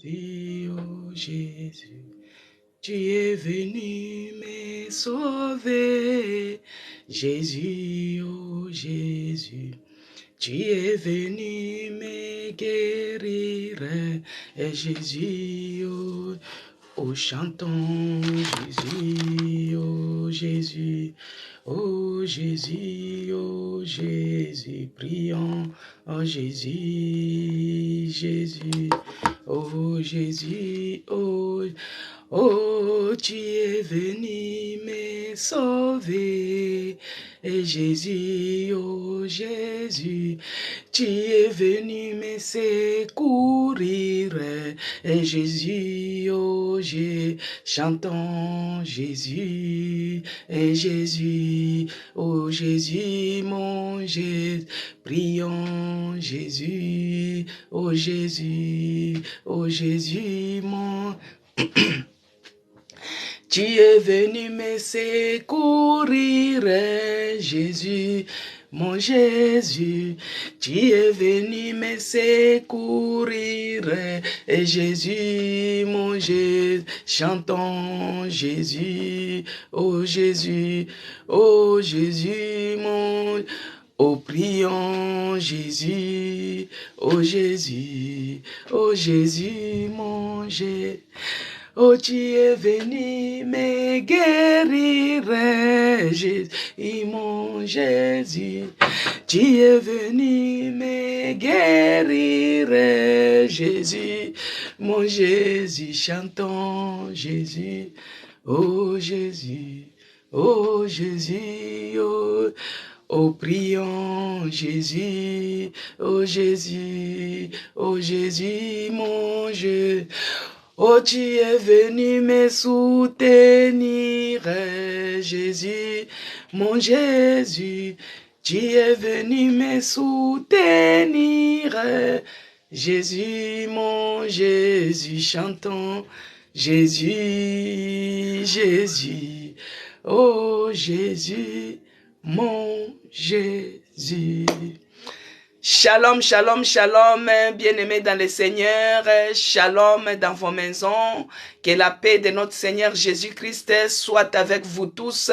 oh Jésus, tu es venu me sauver. Jésus, oh Jésus, tu es venu me guérir. Et Jésus, oh chantons Jésus, oh Jésus. Oh Jésus, prions, oh Jésus, Jésus, oh Jésus, oh, tu es venu me sauver. Et Jésus, oh Jésus, tu es venu me secourir. Et Jésus, oh Jésus, chantons Jésus. Et Jésus, oh Jésus, mon Jésus, prions Jésus. Oh Jésus, mon tu es venu me secourir, Jésus, mon Jésus. Tu es venu me secourir, et Jésus, mon Jésus. Chantons Jésus, oh Jésus, mon... Oh, prions Jésus, oh Jésus, mon Jésus. Oh, tu es venu me guérir, Jésus, mon Jésus. Tu es venu me guérir, Jésus, mon Jésus. Chantons Jésus, oh Jésus, oh Jésus, oh, prions Jésus, oh Jésus, mon Jésus. Oh, tu es venu me soutenir, Jésus, mon Jésus. Tu es venu me soutenir, Jésus, mon Jésus. Chantons Jésus, Jésus, oh Jésus, mon Jésus. Shalom, shalom, shalom, bien-aimés dans le Seigneur, shalom dans vos maisons, que la paix de notre Seigneur Jésus-Christ soit avec vous tous,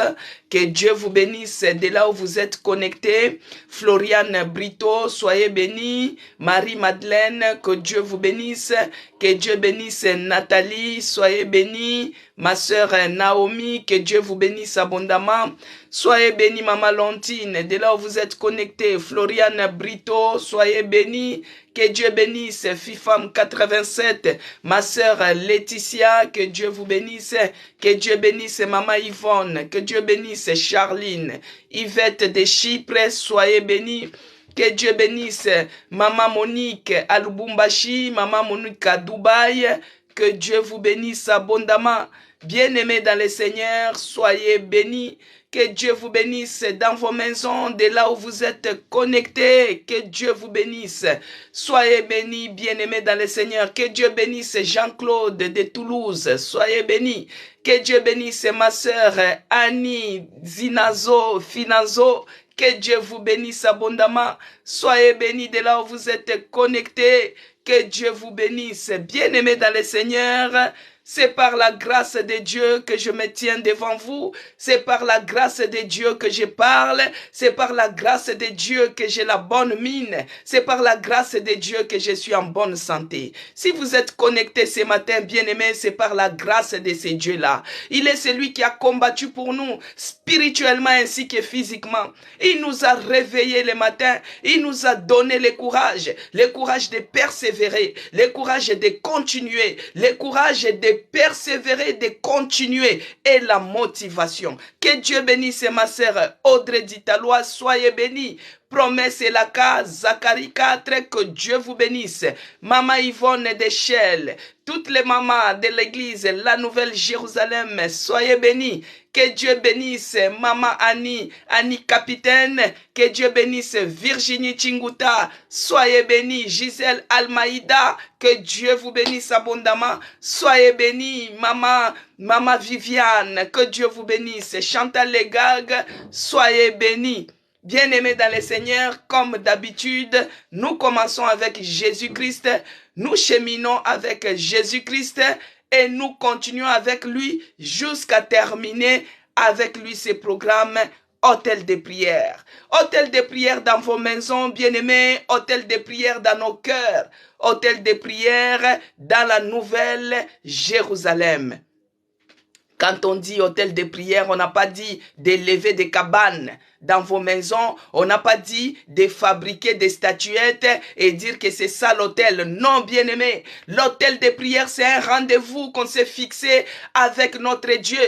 que Dieu vous bénisse de là où vous êtes connectés. Floriane Brito, soyez bénis. Marie-Madeleine, que Dieu vous bénisse, que Dieu bénisse Nathalie, soyez bénis. Ma sœur Naomi, que Dieu vous bénisse abondamment. Soyez bénis, Maman Lontine, de là où vous êtes connectés. Floriane Brito, soyez bénis. Que Dieu bénisse FIFAM 87, ma sœur Laetitia, que Dieu vous bénisse. Que Dieu bénisse Maman Yvonne, que Dieu bénisse Charline. Yvette de Chypre, soyez bénis. Que Dieu bénisse Maman Monique à Lubumbashi, Maman Monique à Dubaï. Que Dieu vous bénisse abondamment. Bien-aimés dans le Seigneur, soyez bénis. Que Dieu vous bénisse dans vos maisons, de là où vous êtes connectés. Que Dieu vous bénisse. Soyez bénis, bien-aimés dans le Seigneur. Que Dieu bénisse Jean-Claude de Toulouse. Soyez bénis. Que Dieu bénisse ma sœur Annie Zinazo Finazo. Que Dieu vous bénisse abondamment. Soyez bénis de là où vous êtes connectés. Que Dieu vous bénisse. Bien-aimés dans le Seigneur, c'est par la grâce de Dieu que je me tiens devant vous. C'est par la grâce de Dieu que je parle. C'est par la grâce de Dieu que j'ai la bonne mine. C'est par la grâce de Dieu que je suis en bonne santé. Si vous êtes connectés ce matin, bien-aimés, c'est par la grâce de ce Dieu-là. Il est celui qui a combattu pour nous, spirituellement ainsi que physiquement. Il nous a réveillés le matin. Il nous a donné le courage de persévérer, le courage de continuer, le courage de persévérer, de continuer et la motivation. Que Dieu bénisse ma sœur Audrey Ditalois, soyez bénis. Promesse et la case, Zacharie 4, que Dieu vous bénisse. Maman Yvonne Deschelles, toutes les mamans de l'église, la Nouvelle Jérusalem, soyez bénis. Que Dieu bénisse Maman Annie Capitaine. Que Dieu bénisse Virginie Chinguta. Soyez bénis Gisèle Almaïda. Que Dieu vous bénisse abondamment. Soyez bénis Maman Viviane. Que Dieu vous bénisse. Chantal Legag. Soyez bénis. Bien-aimés dans le Seigneur, comme d'habitude, nous commençons avec Jésus-Christ. Nous cheminons avec Jésus-Christ et nous continuons avec lui jusqu'à terminer avec lui ses programmes. Hôtel de prière. Hôtel de prière dans vos maisons, bien-aimés. Hôtel de prière dans nos cœurs. Hôtel de prière dans la nouvelle Jérusalem. Quand on dit hôtel de prière, on n'a pas dit d'élever des cabanes dans vos maisons. On n'a pas dit de fabriquer des statuettes et dire que c'est ça l'hôtel. Non, bien-aimé. L'hôtel de prière, c'est un rendez-vous qu'on s'est fixé avec notre Dieu.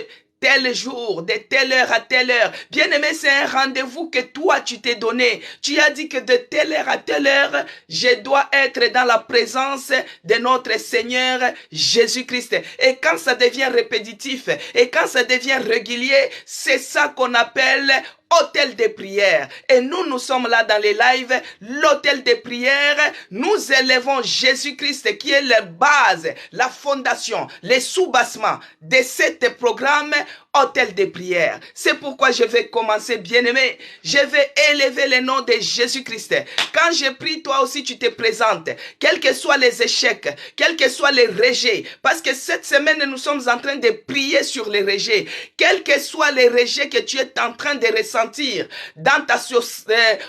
Tel jour, de telle heure à telle heure. Bien-aimé, c'est un rendez-vous que toi, tu t'es donné. Tu as dit que de telle heure à telle heure, je dois être dans la présence de notre Seigneur Jésus-Christ. Et quand ça devient répétitif, et quand ça devient régulier, c'est ça qu'on appelle hôtel de prière. Et nous sommes là dans les lives, l'hôtel de prière. Nous élevons Jésus-Christ qui est la base, la fondation, les sous-bassements de ce programme hôtel de prière. C'est pourquoi je vais commencer, bien-aimé. Je vais élever le nom de Jésus-Christ. Quand je prie, toi aussi tu te présentes. Quels que soient les échecs, quels que soient les rejets. Parce que cette semaine, nous sommes en train de prier sur les rejets. Quels que soient les rejets que tu es en train de ressentir dans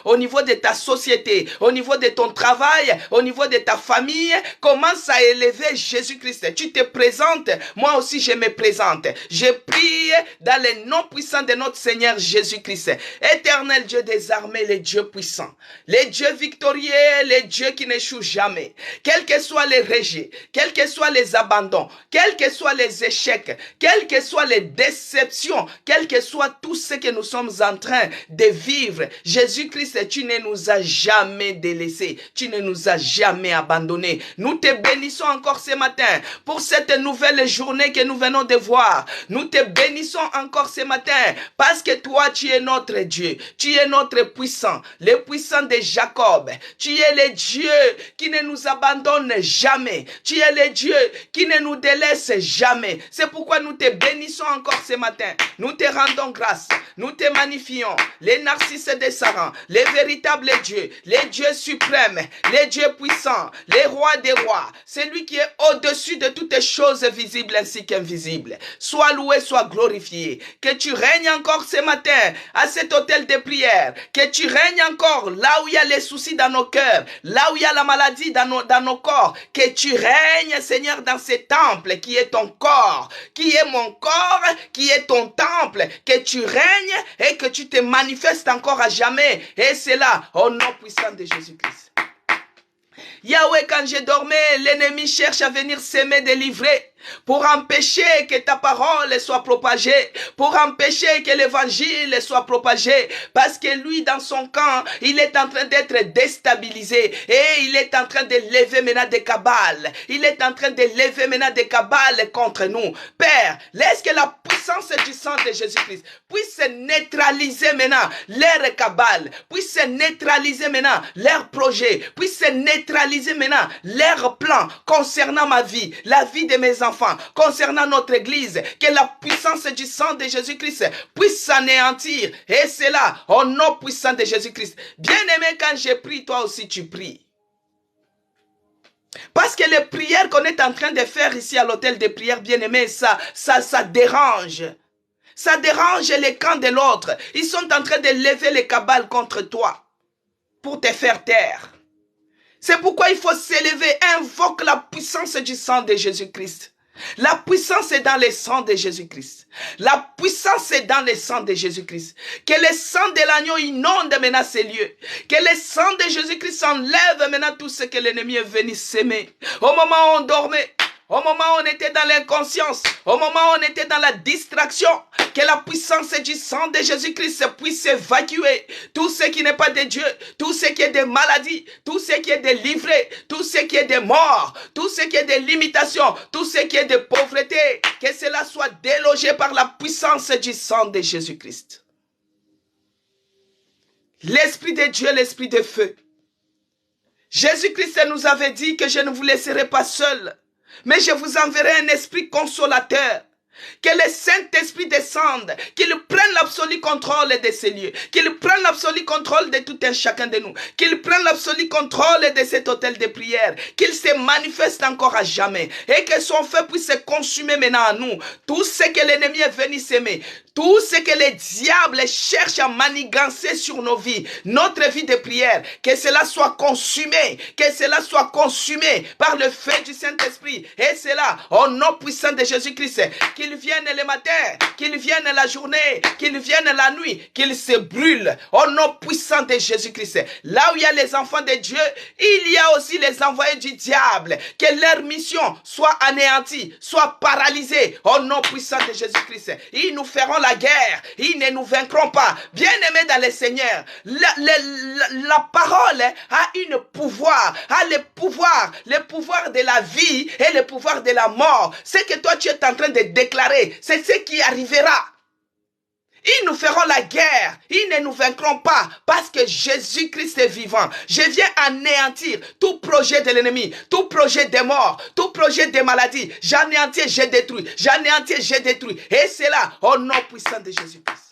au niveau de ta société, au niveau de ton travail, au niveau de ta famille, commence à élever Jésus-Christ. Tu te présentes, moi aussi je me présente. Je prie dans le nom puissant de notre Seigneur Jésus-Christ. Éternel Dieu des armées, le Dieu puissant, le Dieu victorieux, le Dieu qui n'échoue jamais. Quels que soient les rejets, quels que soient les abandons, quels que soient les échecs, quelles que soient les déceptions, quel que soit tout ce que nous sommes en train de vivre, Jésus-Christ, tu ne nous as jamais délaissés, tu ne nous as jamais abandonnés. Nous te bénissons encore ce matin pour cette nouvelle journée que nous venons de voir. Nous te bénissons encore ce matin parce que toi, tu es notre Dieu, tu es notre puissant, le puissant de Jacob. Tu es le Dieu qui ne nous abandonne jamais. Tu es le Dieu qui ne nous délaisse jamais. C'est pourquoi nous te bénissons encore ce matin. Nous te rendons grâce. Nous te magnifions. Les narcisses des Sarans, les véritables dieux, les dieux suprêmes, les dieux puissants, les rois des rois. C'est lui qui est au-dessus de toutes choses visibles ainsi qu'invisibles. Sois loué, sois glorifié. Que tu règnes encore ce matin à cet hôtel de prière. Que tu règnes encore là où il y a les soucis dans nos cœurs, là où il y a la maladie dans nos corps. Que tu règnes, Seigneur, dans ce temple qui est ton corps, qui est mon corps, qui est ton temple. Que tu règnes et que tu te manifestes encore à jamais. Et c'est là, au nom puissant de Jésus-Christ. Yahweh, quand je dormais, l'ennemi cherche à venir s'aimer délivrer pour empêcher que ta parole soit propagée, pour empêcher que l'évangile soit propagé, parce que lui, dans son camp, il est en train d'être déstabilisé et il est en train de lever maintenant des cabales. Il est en train de lever maintenant des cabales contre nous. Père, laisse que la puissance du sang de Jésus-Christ puisse neutraliser maintenant leurs cabales, puisse neutraliser maintenant leurs projets, puisse neutraliser maintenant leurs plans concernant ma vie, la vie de mes enfants, concernant notre église, que la puissance du sang de Jésus-Christ puisse s'anéantir. Et c'est là, au nom puissant de Jésus-Christ. Bien-aimé, quand je prie, toi aussi tu pries. Parce que les prières qu'on est en train de faire ici à l'hôtel de prière, bien-aimé, ça dérange. Ça dérange les camps de l'autre. Ils sont en train de lever les cabales contre toi pour te faire taire. C'est pourquoi il faut s'élever, invoque la puissance du sang de Jésus-Christ. La puissance est dans le sang de Jésus-Christ. La puissance est dans le sang de Jésus-Christ. Que le sang de l'agneau inonde maintenant ces lieux. Que le sang de Jésus-Christ enlève maintenant tout ce que l'ennemi est venu s'aimer. Au moment où on dormait, au moment où on était dans l'inconscience, au moment où on était dans la distraction, que la puissance du sang de Jésus-Christ puisse évacuer tout ce qui n'est pas de Dieu, tout ce qui est de maladie, tout ce qui est de livré, tout ce qui est de mort, tout ce qui est de limitation, tout ce qui est de pauvreté, que cela soit délogé par la puissance du sang de Jésus-Christ. L'Esprit de Dieu, l'Esprit de feu. Jésus-Christ nous avait dit que je ne vous laisserai pas seul, mais je vous enverrai un esprit consolateur. Que le Saint-Esprit descende, qu'il prenne l'absolu contrôle de ces lieux, qu'il prenne l'absolu contrôle de tout un chacun de nous, qu'il prenne l'absolu contrôle de cet hôtel de prière, qu'il se manifeste encore à jamais et que son feu puisse se consumer maintenant à nous. Tout ce que l'ennemi est venu s'aimer, tout ce que les diables cherchent à manigancer sur nos vies, notre vie de prière, que cela soit consumé, que cela soit consumé par le feu du Saint-Esprit. Et cela, au nom puissant de Jésus-Christ, qu'il vienne le matin, qu'il vienne la journée, qu'il vienne la nuit, qu'il se brûle, au nom puissant de Jésus-Christ. Là où il y a les enfants de Dieu, il y a aussi les envoyés du diable. Que leur mission soit anéantie, soit paralysée, au nom puissant de Jésus-Christ. Ils nous feront la guerre, ils ne nous vaincront pas. Bien-aimés dans le Seigneur, la parole a un pouvoir, a le pouvoir de la vie et le pouvoir de la mort. Ce que toi tu es en train de déclarer, c'est ce qui arrivera. Ils nous feront la guerre, ils ne nous vaincront pas parce que Jésus-Christ est vivant. Je viens anéantir tout projet de l'ennemi, tout projet de mort, tout projet de maladie. J'anéantis, j'ai détruit, j'anéantis, j'ai détruit. Et c'est là, au nom puissant de Jésus-Christ.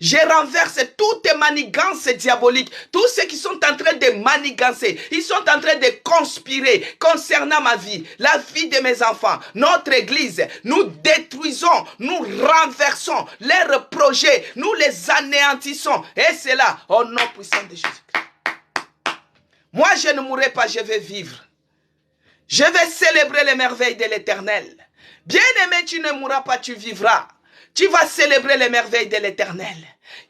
Je renverse toutes manigances diaboliques, tous ceux qui sont en train de manigancer, ils sont en train de conspirer concernant ma vie, la vie de mes enfants, notre église. Nous détruisons, nous renversons leurs projets, nous les anéantissons. Et c'est là, au nom puissant de Jésus-Christ. Moi, je ne mourrai pas, je vais vivre. Je vais célébrer les merveilles de l'Éternel. Bien-aimé, tu ne mourras pas, tu vivras. Tu vas célébrer les merveilles de l'Éternel.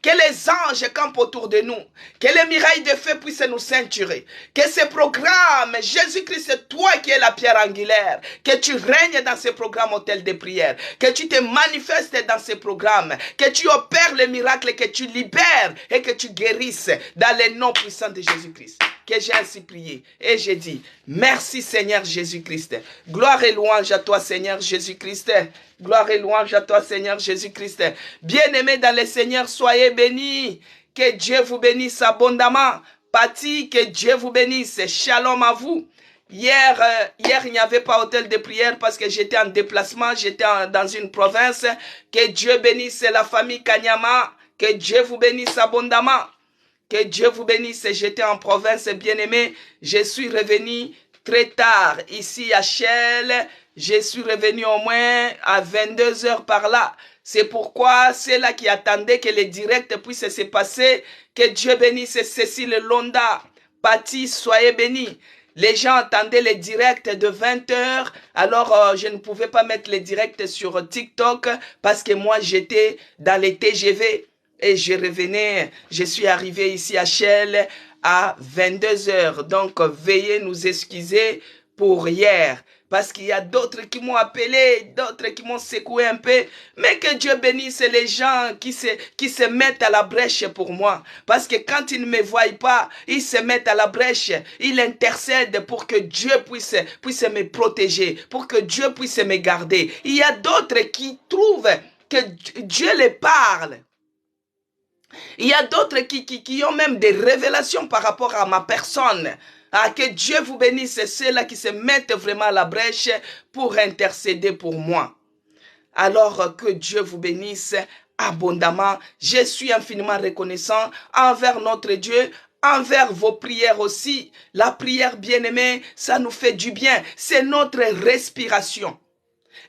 Que les anges campent autour de nous. Que les mirailles de feu puissent nous ceinturer. Que ce programme, Jésus-Christ, toi qui es la pierre angulaire, que tu règnes dans ce programme hôtel de prière. Que tu te manifestes dans ce programme. Que tu opères les miracles, que tu libères et que tu guérisses dans le nom puissant de Jésus-Christ. Que j'ai ainsi prié. Et j'ai dit, merci Seigneur Jésus-Christ. Gloire et louange à toi Seigneur Jésus-Christ. Gloire et louange à toi Seigneur Jésus-Christ. Bien-aimés dans le Seigneur, soyez bénis. Que Dieu vous bénisse abondamment. Pati, que Dieu vous bénisse. Shalom à vous. Hier, il n'y avait pas hôtel de prière parce que j'étais en déplacement. J'étais dans une province. Que Dieu bénisse la famille Kanyama. Que Dieu vous bénisse abondamment. Que Dieu vous bénisse. J'étais en province, bien-aimé. Je suis revenu très tard ici à Shell. Je suis revenu au moins à 22 heures par là. C'est pourquoi c'est là qui attendait que les directs puissent se passer. Que Dieu bénisse Cécile Londa. Pati, soyez bénis. Les gens attendaient les directs de 20 heures. Alors, je ne pouvais pas mettre les directs sur TikTok parce que moi, j'étais dans les TGV. Et je revenais, je suis arrivé ici à Shell à 22 heures. Donc, veuillez nous excuser pour hier. Parce qu'il y a d'autres qui m'ont appelé, d'autres qui m'ont secoué un peu. Mais que Dieu bénisse les gens qui se mettent à la brèche pour moi. Parce que quand ils ne me voient pas, ils se mettent à la brèche. Ils intercèdent pour que Dieu puisse me protéger, pour que Dieu puisse me garder. Il y a d'autres qui trouvent que Dieu les parle. Il y a d'autres qui ont même des révélations par rapport à ma personne. Ah, que Dieu vous bénisse, ceux-là qui se mettent vraiment à la brèche pour intercéder pour moi. Alors que Dieu vous bénisse abondamment. Je suis infiniment reconnaissant envers notre Dieu, envers vos prières aussi. La prière, bien-aimée, ça nous fait du bien. C'est notre respiration.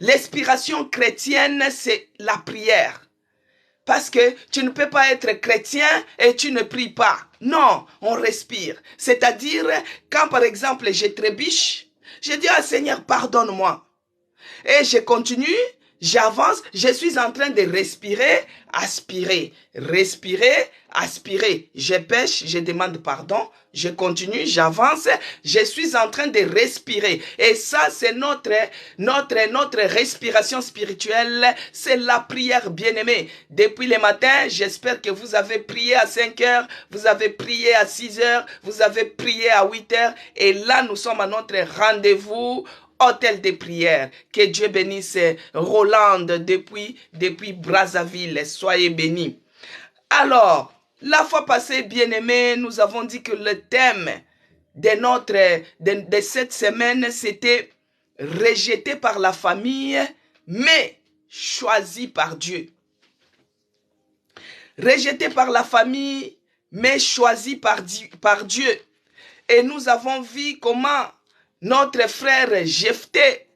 L'expiration chrétienne, c'est la prière. Parce que tu ne peux pas être chrétien et tu ne pries pas. Non, on respire. C'est-à-dire, quand par exemple je trébuche, je dis à Seigneur, pardonne-moi. Et je continue, j'avance, je suis en train de respirer, aspirer, respirer, aspirer. Je pêche, je demande pardon, je continue, j'avance, je suis en train de respirer. Et ça, c'est notre respiration spirituelle, c'est la prière bien-aimée. Depuis le matin, j'espère que vous avez prié à 5 heures, vous avez prié à 6 heures, vous avez prié à 8 heures. Et là, nous sommes à notre rendez-vous hôtel de prière. Que Dieu bénisse Roland depuis Brazzaville. Soyez bénis. Alors, la fois passée, bien-aimés, nous avons dit que le thème de cette semaine, c'était rejeté par la famille, mais choisi par Dieu. Rejeté par la famille, mais choisi par Dieu. Et nous avons vu comment notre frère Jephthé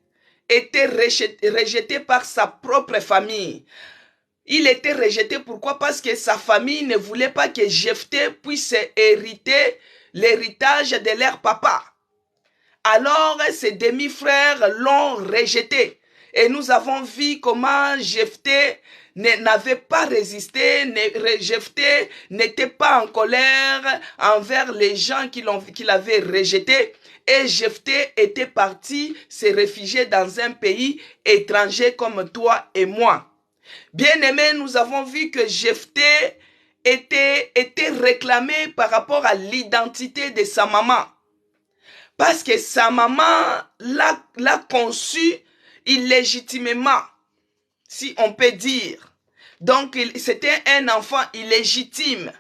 était rejeté par sa propre famille. Il était rejeté, pourquoi? Parce que sa famille ne voulait pas que Jephthé puisse hériter l'héritage de leur papa. Alors, ses demi-frères l'ont rejeté. Et nous avons vu comment Jephthé n'avait pas résisté, Jephthé n'était pas en colère envers les gens qui l'avaient rejeté. Et Jephthé était parti se réfugier dans un pays étranger comme toi et moi. Bien-aimés, nous avons vu que Jephthé était réclamé par rapport à l'identité de sa maman. Parce que sa maman l'a conçu illégitimement, si on peut dire. Donc, c'était un enfant illégitime.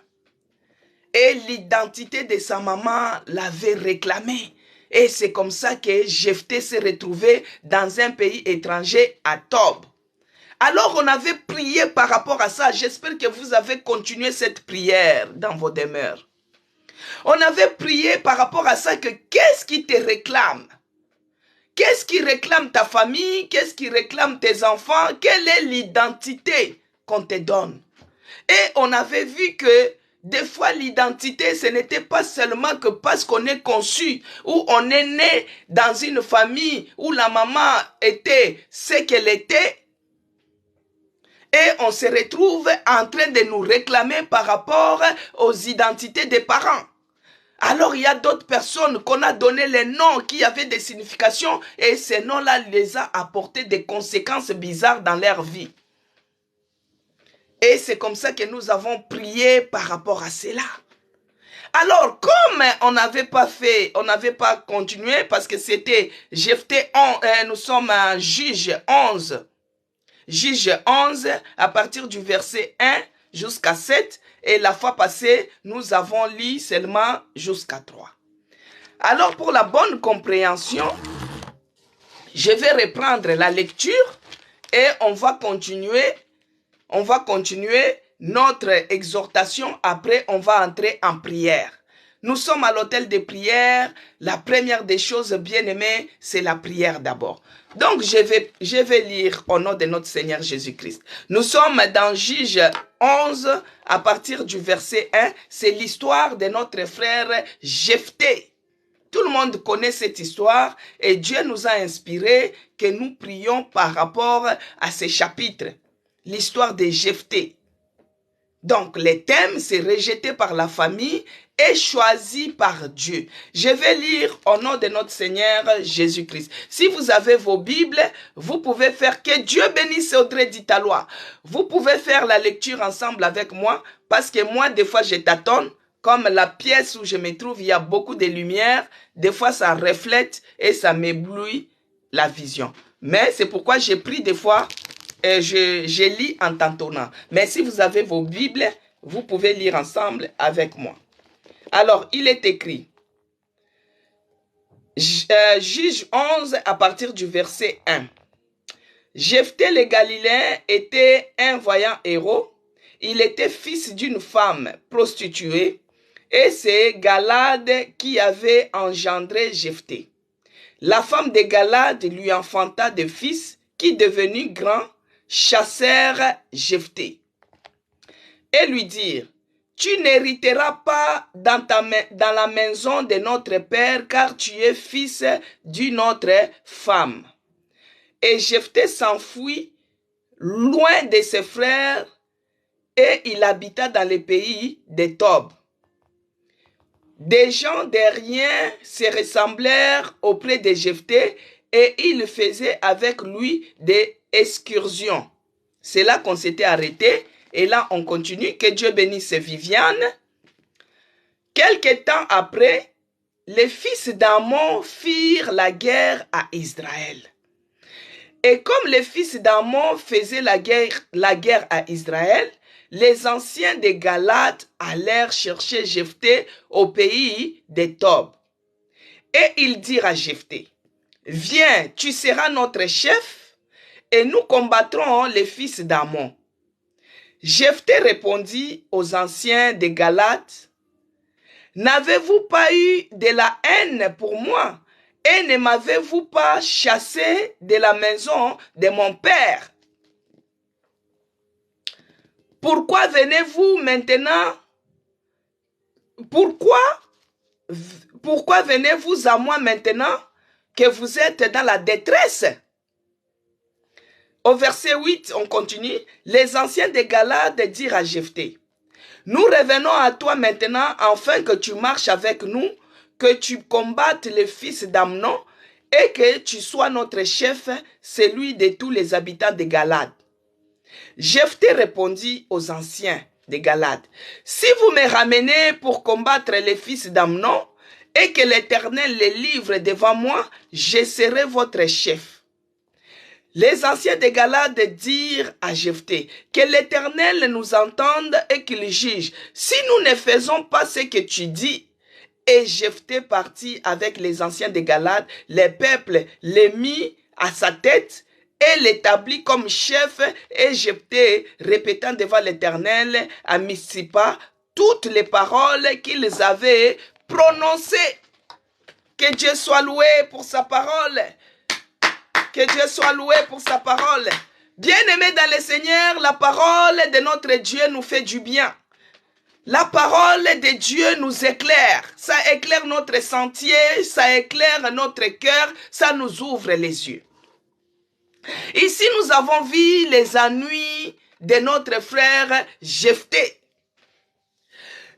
Et l'identité de sa maman l'avait réclamé. Et c'est comme ça que Jephthé s'est retrouvé dans un pays étranger à Tob. Alors, on avait prié par rapport à ça. J'espère que vous avez continué cette prière dans vos demeures. On avait prié par rapport à ça que qu'est-ce qui te réclame? Qu'est-ce qui réclame ta famille? Qu'est-ce qui réclame tes enfants? Quelle est l'identité qu'on te donne? Et on avait vu que des fois l'identité, ce n'était pas seulement que parce qu'on est conçu ou on est né dans une famille où la maman était ce qu'elle était. Et on se retrouve en train de nous réclamer par rapport aux identités des parents. Alors il y a d'autres personnes qu'on a donné les noms qui avaient des significations et ces noms-là les a apporté des conséquences bizarres dans leur vie. Et c'est comme ça que nous avons prié par rapport à cela. Alors, comme on n'avait pas continué parce que c'était Jephthé, nous sommes à Juge 11. Juge 11 à partir du verset 1 jusqu'à 7. Et la fois passée, nous avons lu seulement jusqu'à 3. Alors, pour la bonne compréhension, je vais reprendre la lecture et on va continuer notre exhortation. Après, on va entrer en prière. Nous sommes à l'hôtel de prière. La première des choses, bien-aimés, c'est la prière d'abord. Donc, je vais lire au nom de notre Seigneur Jésus-Christ. Nous sommes dans Juge 11, à partir du verset 1. C'est l'histoire de notre frère Jephthé. Tout le monde connaît cette histoire et Dieu nous a inspiré que nous prions par rapport à ces chapitres. L'histoire de Jephthé. Donc, le thème, c'est rejeté par la famille et choisi par Dieu. Je vais lire au nom de notre Seigneur Jésus-Christ. Si vous avez vos Bibles, vous pouvez faire que Dieu bénisse Audrey Ditalois. Vous pouvez faire la lecture ensemble avec moi parce que moi, des fois, je tâtonne. Comme la pièce où je me trouve, il y a beaucoup de lumière. Des fois, ça reflète et ça m'éblouit la vision. Mais c'est pourquoi j'ai pris des fois... Je lis en tâtonnant. Mais si vous avez vos Bibles, vous pouvez lire ensemble avec moi. Alors, il est écrit, Juge 11 à partir du verset 1. Jephthé le Galiléen était un vaillant héros. Il était fils d'une femme prostituée et c'est Galad qui avait engendré Jephthé. La femme de Galad lui enfanta des fils qui, devenus grands, chassèrent Jephthé et lui dirent, tu n'hériteras pas dans la maison de notre père car tu es fils d'une autre femme. Et Jephthé s'enfuit loin de ses frères et il habita dans le pays de Tob. Des gens de rien se ressemblèrent auprès de Jephthé et ils faisaient avec lui des excursions. C'est là qu'on s'était arrêté. Et là, on continue. Que Dieu bénisse Viviane. Quelque temps après, les fils d'Ammon firent la guerre à Israël. Et comme les fils d'Ammon faisaient la guerre à Israël, les anciens de Galad allèrent chercher Jephthé au pays de Tob. Et ils dirent à Jephthé, viens, tu seras notre chef. et nous combattrons les fils d'Ammon. Jephthé répondit aux anciens des Galates, n'avez-vous pas eu de la haine pour moi et ne m'avez-vous pas chassé de la maison de mon père? Pourquoi venez-vous maintenant? Pourquoi venez-vous à moi maintenant que vous êtes dans la détresse? Au verset 8, on continue. Les anciens des Galades dirent à Jephthé, nous revenons à toi maintenant afin que tu marches avec nous, que tu combattes les fils d'Amnon et que tu sois notre chef, celui de tous les habitants de Galade. Jephthé répondit aux anciens de Galade, si vous me ramenez pour combattre les fils d'Amnon et que l'Éternel les livre devant moi, je serai votre chef. Les anciens de Galade dirent à Jephthé, que l'Éternel nous entende et qu'il juge, si nous ne faisons pas ce que tu dis. Et Jephthé partit avec les anciens de Galade, le peuple les mit à sa tête et l'établit comme chef, et Jephthé, répétant devant l'Éternel à Mitspa toutes les paroles qu'ils avaient prononcées. Que Dieu soit loué pour sa parole. Que Dieu soit loué pour sa parole. Bien-aimés dans le Seigneur, la parole de notre Dieu nous fait du bien. La parole de Dieu nous éclaire. Ça éclaire notre sentier, ça éclaire notre cœur, ça nous ouvre les yeux. Ici, nous avons vu les ennuis de notre frère Jephthé.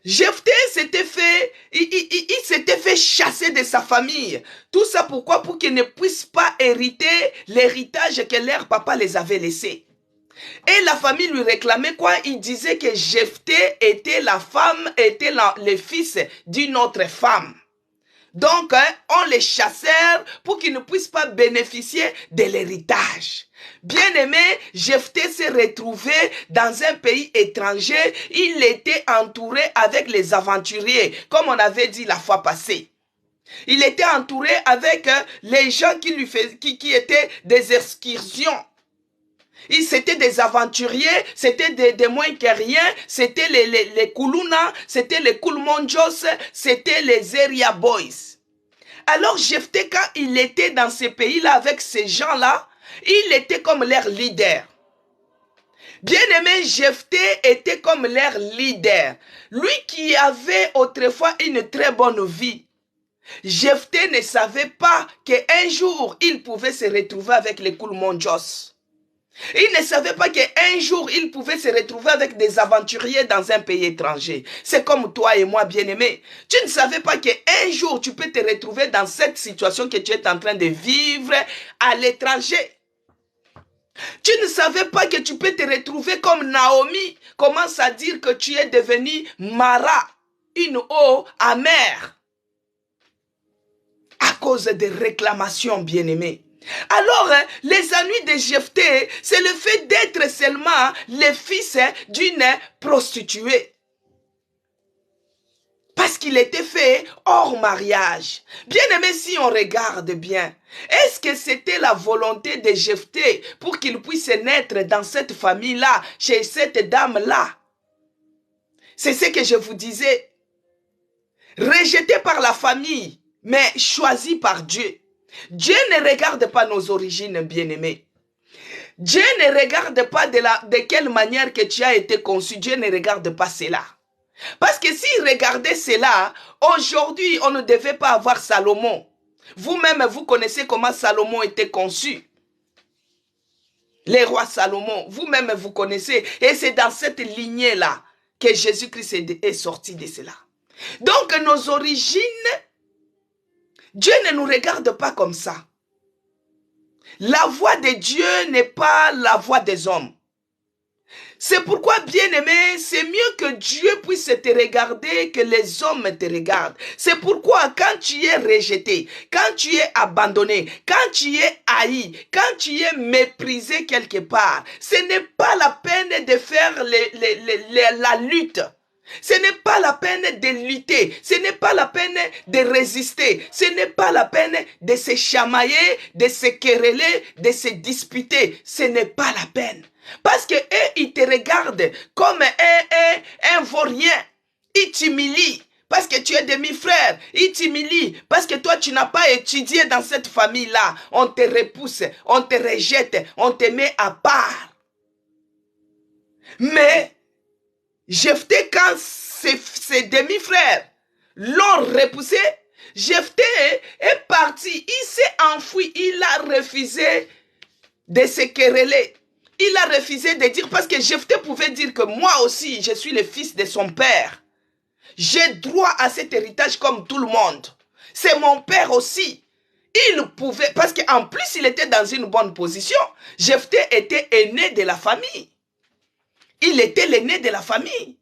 Jephthé s'était fait, il s'était fait chasser de sa famille. Tout ça pourquoi? Pour qu'il ne puisse pas hériter l'héritage que leur papa les avait laissé. Et la famille lui réclamait quoi? Il disait que Jephthé était la femme, était le fils d'une autre femme. Donc, on les chassait pour qu'ils ne puissent pas bénéficier de l'héritage. Bien-aimé, Jephthé s'est retrouvé dans un pays étranger. Il était entouré avec les aventuriers, comme on avait dit la fois passée. Il était entouré avec les gens qui étaient des excursions. C'était des aventuriers, c'était des moins que rien, c'était les Kuluna, c'était les Kulmonjos, c'était les Area Boys. Alors Jephthé, quand il était dans ces pays-là avec ces gens-là, il était comme leur leader. Bien-aimé, Jephthé était comme leur leader. Lui qui avait autrefois une très bonne vie. Jephthé ne savait pas qu'un jour, il pouvait se retrouver avec les Kulmonjos. Il ne savait pas qu'un jour, il pouvait se retrouver avec des aventuriers dans un pays étranger. C'est comme toi et moi, bien-aimé. Tu ne savais pas qu'un jour, tu peux te retrouver dans cette situation que tu es en train de vivre à l'étranger. Tu ne savais pas que tu peux te retrouver comme Naomi commence à dire que tu es devenu Mara, une eau amère, à cause des réclamations, bien-aimés. Alors, les ennuis de Jephthé, c'est le fait d'être seulement le fils d'une prostituée. Parce qu'il était fait hors mariage. Bien aimé, si on regarde bien, est-ce que c'était la volonté de Jephthé pour qu'il puisse naître dans cette famille-là, chez cette dame-là? C'est ce que je vous disais. Rejeté par la famille, mais choisi par Dieu. Dieu ne regarde pas nos origines, bien-aimés. Dieu ne regarde pas de quelle manière que tu as été conçu. Dieu ne regarde pas cela. Parce que s'il regardait cela, aujourd'hui, on ne devait pas avoir Salomon. Vous-même, vous connaissez comment Salomon était conçu. Les rois Salomon, vous-même, vous connaissez. Et c'est dans cette lignée-là que Jésus-Christ est sorti de cela. Donc, nos origines, Dieu ne nous regarde pas comme ça. La voix de Dieu n'est pas la voix des hommes. C'est pourquoi, bien-aimé, c'est mieux que Dieu puisse te regarder que les hommes te regardent. C'est pourquoi quand tu es rejeté, quand tu es abandonné, quand tu es haï, quand tu es méprisé quelque part, ce n'est pas la peine de faire la lutte. Ce n'est pas la peine de lutter, ce n'est pas la peine de résister, ce n'est pas la peine de se chamailler, de se quereller, de se disputer. Ce n'est pas la peine. Parce que eux, ils te regardent comme un vaurien. Ils t'humilient parce que tu es demi-frère. Ils t'humilient parce que toi, tu n'as pas étudié dans cette famille-là. On te repousse, on te rejette, on te met à part. Mais Jephthé, quand ses demi-frères l'ont repoussé, Jephthé est parti, il s'est enfoui, il a refusé de se quereller. Il a refusé de dire, parce que Jephthé pouvait dire que moi aussi, je suis le fils de son père. J'ai droit à cet héritage comme tout le monde. C'est mon père aussi. Il pouvait, parce qu'en plus, il était dans une bonne position. Jephthé était aîné de la famille. Il était l'aîné de la famille.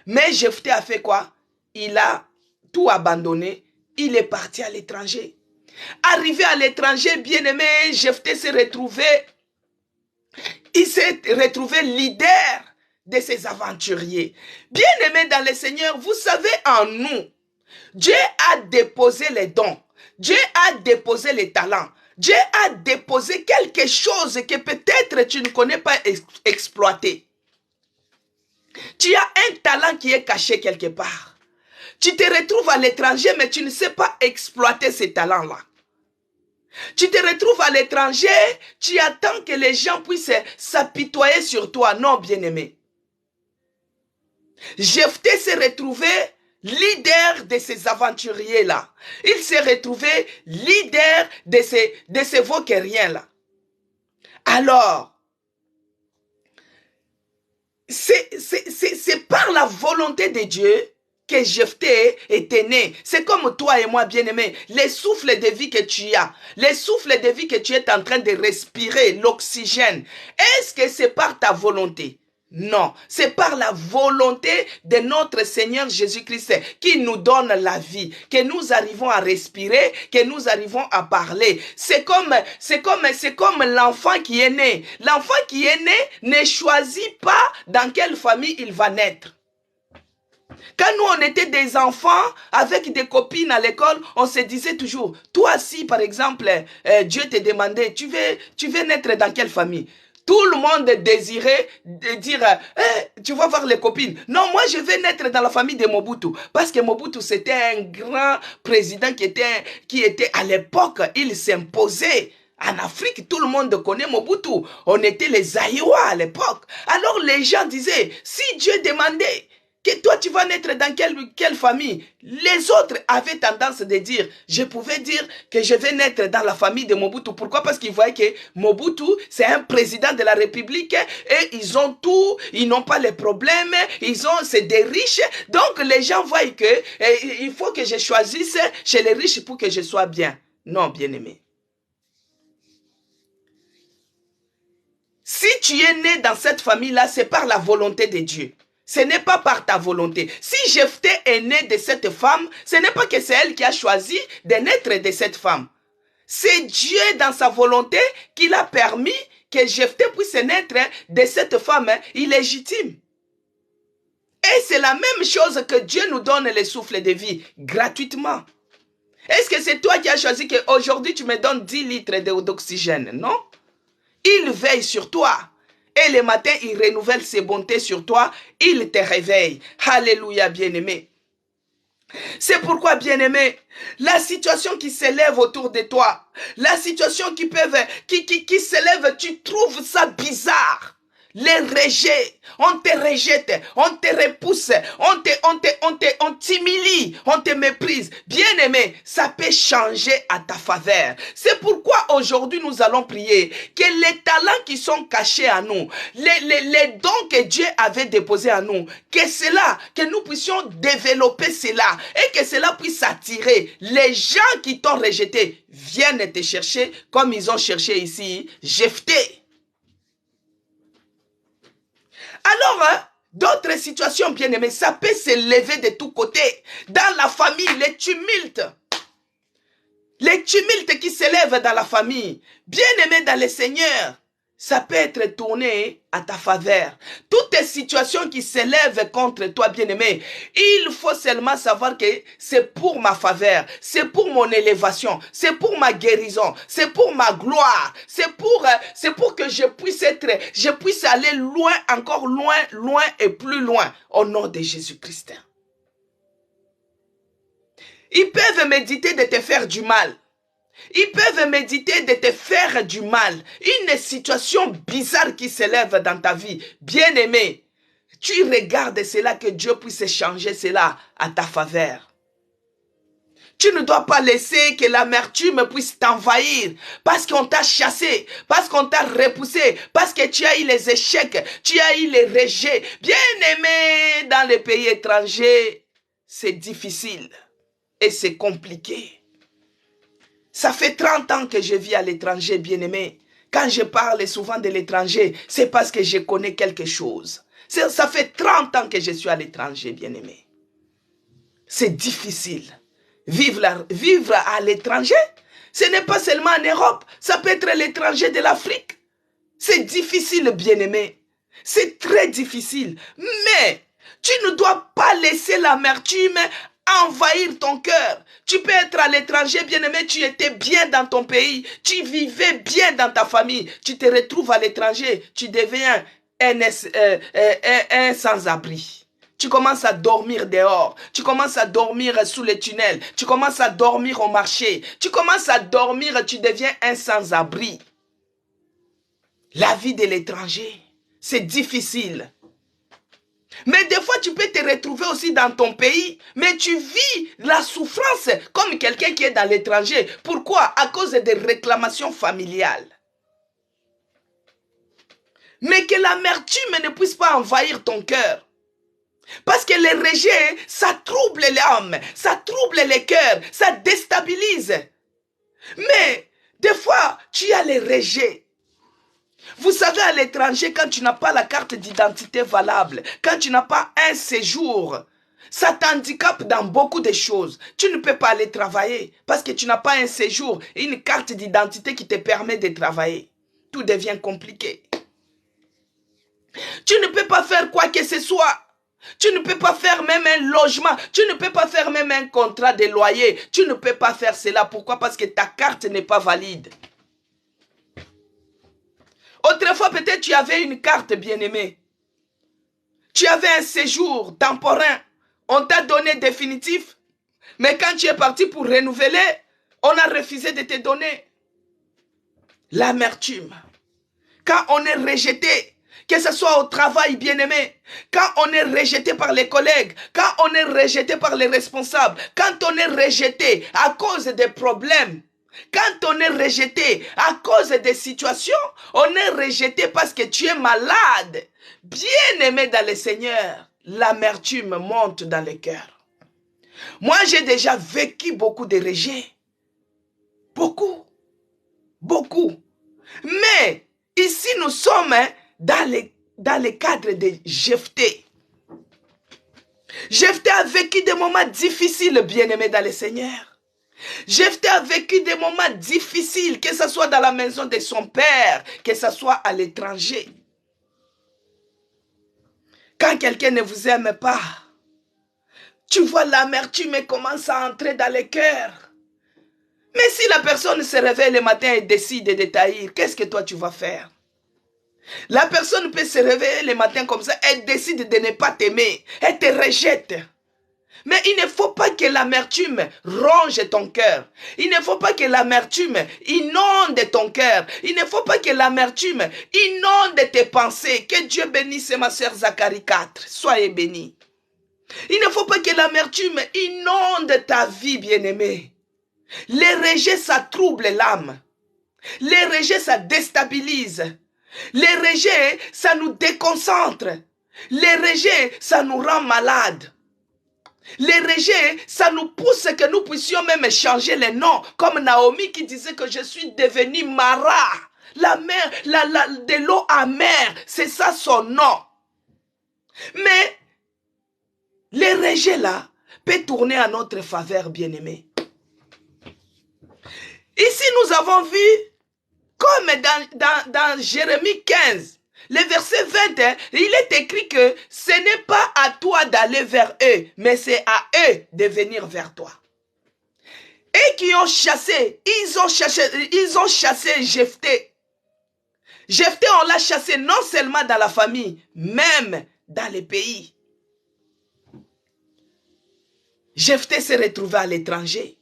Mais Jephthé a fait quoi? Il a tout abandonné. Il est parti à l'étranger. Arrivé à l'étranger, bien-aimé, Jephthé s'est retrouvé. Il s'est retrouvé leader de ces aventuriers. Bien-aimé dans le Seigneur, vous savez, en nous, Dieu a déposé les dons. Dieu a déposé les talents. Dieu a déposé quelque chose que peut-être tu ne connais pas exploiter. Tu as un talent qui est caché quelque part. Tu te retrouves à l'étranger, mais tu ne sais pas exploiter ces talents-là. Tu te retrouves à l'étranger, tu attends que les gens puissent s'apitoyer sur toi. Non, bien-aimé. Jephthé s'est retrouvé leader de ces aventuriers-là. Il s'est retrouvé leader de ces vauqueriens-là. Alors, c'est par la volonté de Dieu que Jephthé était né. C'est comme toi et moi, bien-aimés. Les souffles de vie que tu as, les souffles de vie que tu es en train de respirer, l'oxygène, est-ce que c'est par ta volonté? Non, c'est par la volonté de notre Seigneur Jésus-Christ qui nous donne la vie, que nous arrivons à respirer, que nous arrivons à parler. C'est comme l'enfant qui est né. L'enfant qui est né ne choisit pas dans quelle famille il va naître. Quand nous, on était des enfants avec des copines à l'école, on se disait toujours, toi si par exemple, Dieu te demandait, tu veux naître dans quelle famille? Tout le monde désirait dire, tu vas voir les copines. Non, moi je vais naître dans la famille de Mobutu. Parce que Mobutu c'était un grand président qui était à l'époque, il s'imposait. En Afrique, tout le monde connaît Mobutu. On était les Aïwa à l'époque. Alors les gens disaient, si Dieu demandait que toi tu vas naître dans quelle famille, les autres avaient tendance de dire, je pouvais dire que je vais naître dans la famille de Mobutu. Pourquoi? Parce qu'ils voyaient que Mobutu c'est un président de la République et ils ont tout, ils n'ont pas les problèmes, c'est des riches. Donc les gens voient que il faut que je choisisse chez les riches pour que je sois bien. Non, bien-aimé. Si tu es né dans cette famille-là, c'est par la volonté de Dieu. Ce n'est pas par ta volonté. Si Jephthé est né de cette femme, ce n'est pas que c'est elle qui a choisi de naître de cette femme. C'est Dieu dans sa volonté qui l'a permis que Jephthé puisse naître de cette femme illégitime. Et c'est la même chose que Dieu nous donne le souffle de vie gratuitement. Est-ce que c'est toi qui as choisi qu'aujourd'hui tu me donnes 10 litres d'oxygène? Non. Il veille sur toi. Et le matin, il renouvelle ses bontés sur toi. Il te réveille. Alléluia, bien-aimé. C'est pourquoi, bien-aimé, la situation qui s'élève autour de toi, la situation qui s'élève, tu trouves ça bizarre. Les rejets, on te rejette, on te repousse, on t'humilie, on te méprise. Bien-aimé, ça peut changer à ta faveur. C'est pourquoi aujourd'hui nous allons prier que les talents qui sont cachés à nous, les dons que Dieu avait déposés à nous, que nous puissions développer cela et que cela puisse attirer les gens qui t'ont rejeté, viennent te chercher comme ils ont cherché ici Jephthé. Alors, d'autres situations, bien aimées, ça peut s'élever de tous côtés. Dans la famille, les tumultes qui s'élèvent dans la famille. Bien aimés dans le Seigneur, ça peut être tourné à ta faveur. Toutes les situations qui s'élèvent contre toi, bien-aimé, il faut seulement savoir que c'est pour ma faveur, c'est pour mon élévation, c'est pour ma guérison, c'est pour ma gloire, c'est pour que je puisse aller loin, encore loin, loin et plus loin, au nom de Jésus-Christ. Ils peuvent méditer de te faire du mal. Ils peuvent méditer de te faire du mal. Une situation bizarre qui s'élève dans ta vie. Bien-aimé, tu regardes cela, que Dieu puisse changer cela à ta faveur. Tu ne dois pas laisser que l'amertume puisse t'envahir parce qu'on t'a chassé, parce qu'on t'a repoussé, parce que tu as eu les échecs, tu as eu les rejets. Bien-aimé, dans les pays étrangers, c'est difficile et c'est compliqué. Ça fait 30 ans que je vis à l'étranger, bien-aimé. Quand je parle souvent de l'étranger, c'est parce que je connais quelque chose. Ça fait 30 ans que je suis à l'étranger, bien-aimé. C'est difficile. Vivre à l'étranger, ce n'est pas seulement en Europe. Ça peut être l'étranger de l'Afrique. C'est difficile, bien-aimé. C'est très difficile. Mais tu ne dois pas laisser l'amertume envahir ton cœur. Tu peux être à l'étranger, bien-aimé, tu étais bien dans ton pays, tu vivais bien dans ta famille, tu te retrouves à l'étranger, tu deviens un sans-abri. Tu commences à dormir dehors, tu commences à dormir sous les tunnels, tu commences à dormir au marché, tu commences à dormir, tu deviens un sans-abri. La vie de l'étranger, c'est difficile. Mais des fois, tu peux te retrouver aussi dans ton pays, mais tu vis la souffrance comme quelqu'un qui est dans l'étranger. Pourquoi? À cause des réclamations familiales. Mais que l'amertume ne puisse pas envahir ton cœur. Parce que les rejets, ça trouble l'âme, ça trouble les cœurs, ça déstabilise. Mais des fois, tu as les rejets. Vous savez, à l'étranger, quand tu n'as pas la carte d'identité valable, quand tu n'as pas un séjour, ça t'handicape dans beaucoup de choses. Tu ne peux pas aller travailler parce que tu n'as pas un séjour et une carte d'identité qui te permet de travailler. Tout devient compliqué. Tu ne peux pas faire quoi que ce soit. Tu ne peux pas faire même un logement. Tu ne peux pas faire même un contrat de loyer. Tu ne peux pas faire cela. Pourquoi? Parce que ta carte n'est pas valide. Autrefois, peut-être tu avais une carte, bien-aimée. Tu avais un séjour temporaire. On t'a donné définitif. Mais quand tu es parti pour renouveler, on a refusé de te donner. L'amertume. Quand on est rejeté, que ce soit au travail, bien-aimé, quand on est rejeté par les collègues, quand on est rejeté par les responsables, quand on est rejeté à cause des problèmes, quand on est rejeté à cause des situations, on est rejeté parce que tu es malade. Bien-aimé dans le Seigneur, l'amertume monte dans le cœur. Moi, j'ai déjà vécu beaucoup de rejets. Beaucoup. Beaucoup. Mais ici, nous sommes dans le cadre de Jephthé. Jephthé a vécu des moments difficiles, bien-aimé dans le Seigneur. Jephthé a vécu des moments difficiles, que ce soit dans la maison de son père, que ce soit à l'étranger. Quand quelqu'un ne vous aime pas, tu vois l'amertume commence à entrer dans le cœur. Mais si la personne se réveille le matin et décide de t'haïr, qu'est-ce que toi tu vas faire? La personne peut se réveiller le matin comme ça, elle décide de ne pas t'aimer, elle te rejette. Mais il ne faut pas que l'amertume ronge ton cœur. Il ne faut pas que l'amertume inonde ton cœur. Il ne faut pas que l'amertume inonde tes pensées. Que Dieu bénisse ma sœur Zacharie 4. Soyez bénis. Il ne faut pas que l'amertume inonde ta vie, bien-aimée. Les rejets, ça trouble l'âme. Les rejets, ça déstabilise. Les rejets, ça nous déconcentre. Les rejets, ça nous rend malades. Les rejets, ça nous pousse que nous puissions même changer les noms. Comme Naomi qui disait que je suis devenue Mara. La mer, de l'eau amère. C'est ça son nom. Mais les rejets là peuvent tourner à notre faveur, bien-aimé. Ici, nous avons vu Comme dans Jérémie 15, le verset 20, il est écrit que ce n'est pas à toi d'aller vers eux, mais c'est à eux de venir vers toi. Et qui ont chassé, ils ont chassé Jephthé. Jephthé, on l'a chassé non seulement dans la famille, même dans les pays. Jephthé s'est retrouvé à l'étranger.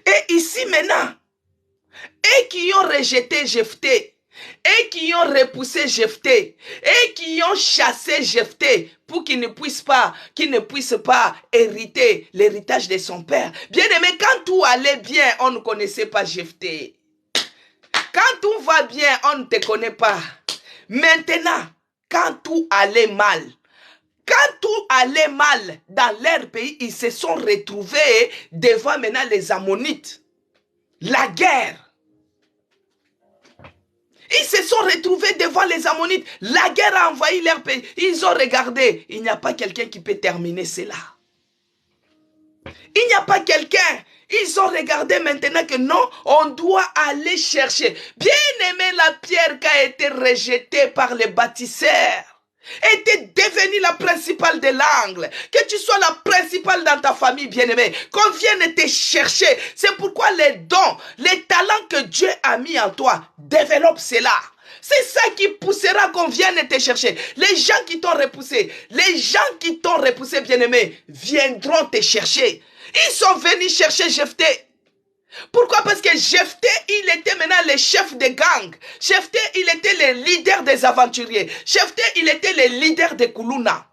Et ici maintenant, et qui ont rejeté Jephthé, et qui ont repoussé Jephthé, et qui ont chassé Jephthé pour qu'il ne puisse pas hériter l'héritage de son père. Bien aimé, quand tout allait bien, on ne connaissait pas Jephthé. Quand tout va bien, on ne te connaît pas. Maintenant, quand tout allait mal, dans leur pays, ils se sont retrouvés devant maintenant les Ammonites. La guerre. Ils se sont retrouvés devant les Ammonites. La guerre a envahi leur pays. Ils ont regardé. Il n'y a pas quelqu'un qui peut terminer cela. Il n'y a pas quelqu'un. Ils ont regardé maintenant que non, on doit aller chercher. Bien aimé, la pierre qui a été rejetée par les bâtisseurs était devenue la principale de l'angle. Que tu sois la principale dans ta famille, bien-aimé, qu'on vienne te chercher. C'est pourquoi les dons, les talents que Dieu a mis en toi, développe cela. C'est ça qui poussera qu'on vienne te chercher. Les gens qui t'ont repoussé, bien-aimé, viendront te chercher. Ils sont venus chercher Jephthé. Pourquoi? Parce que Jephthé, il était maintenant le chef des gangs. Jephthé, il était le leader des aventuriers. Jephthé, il était le leader des Kuluna.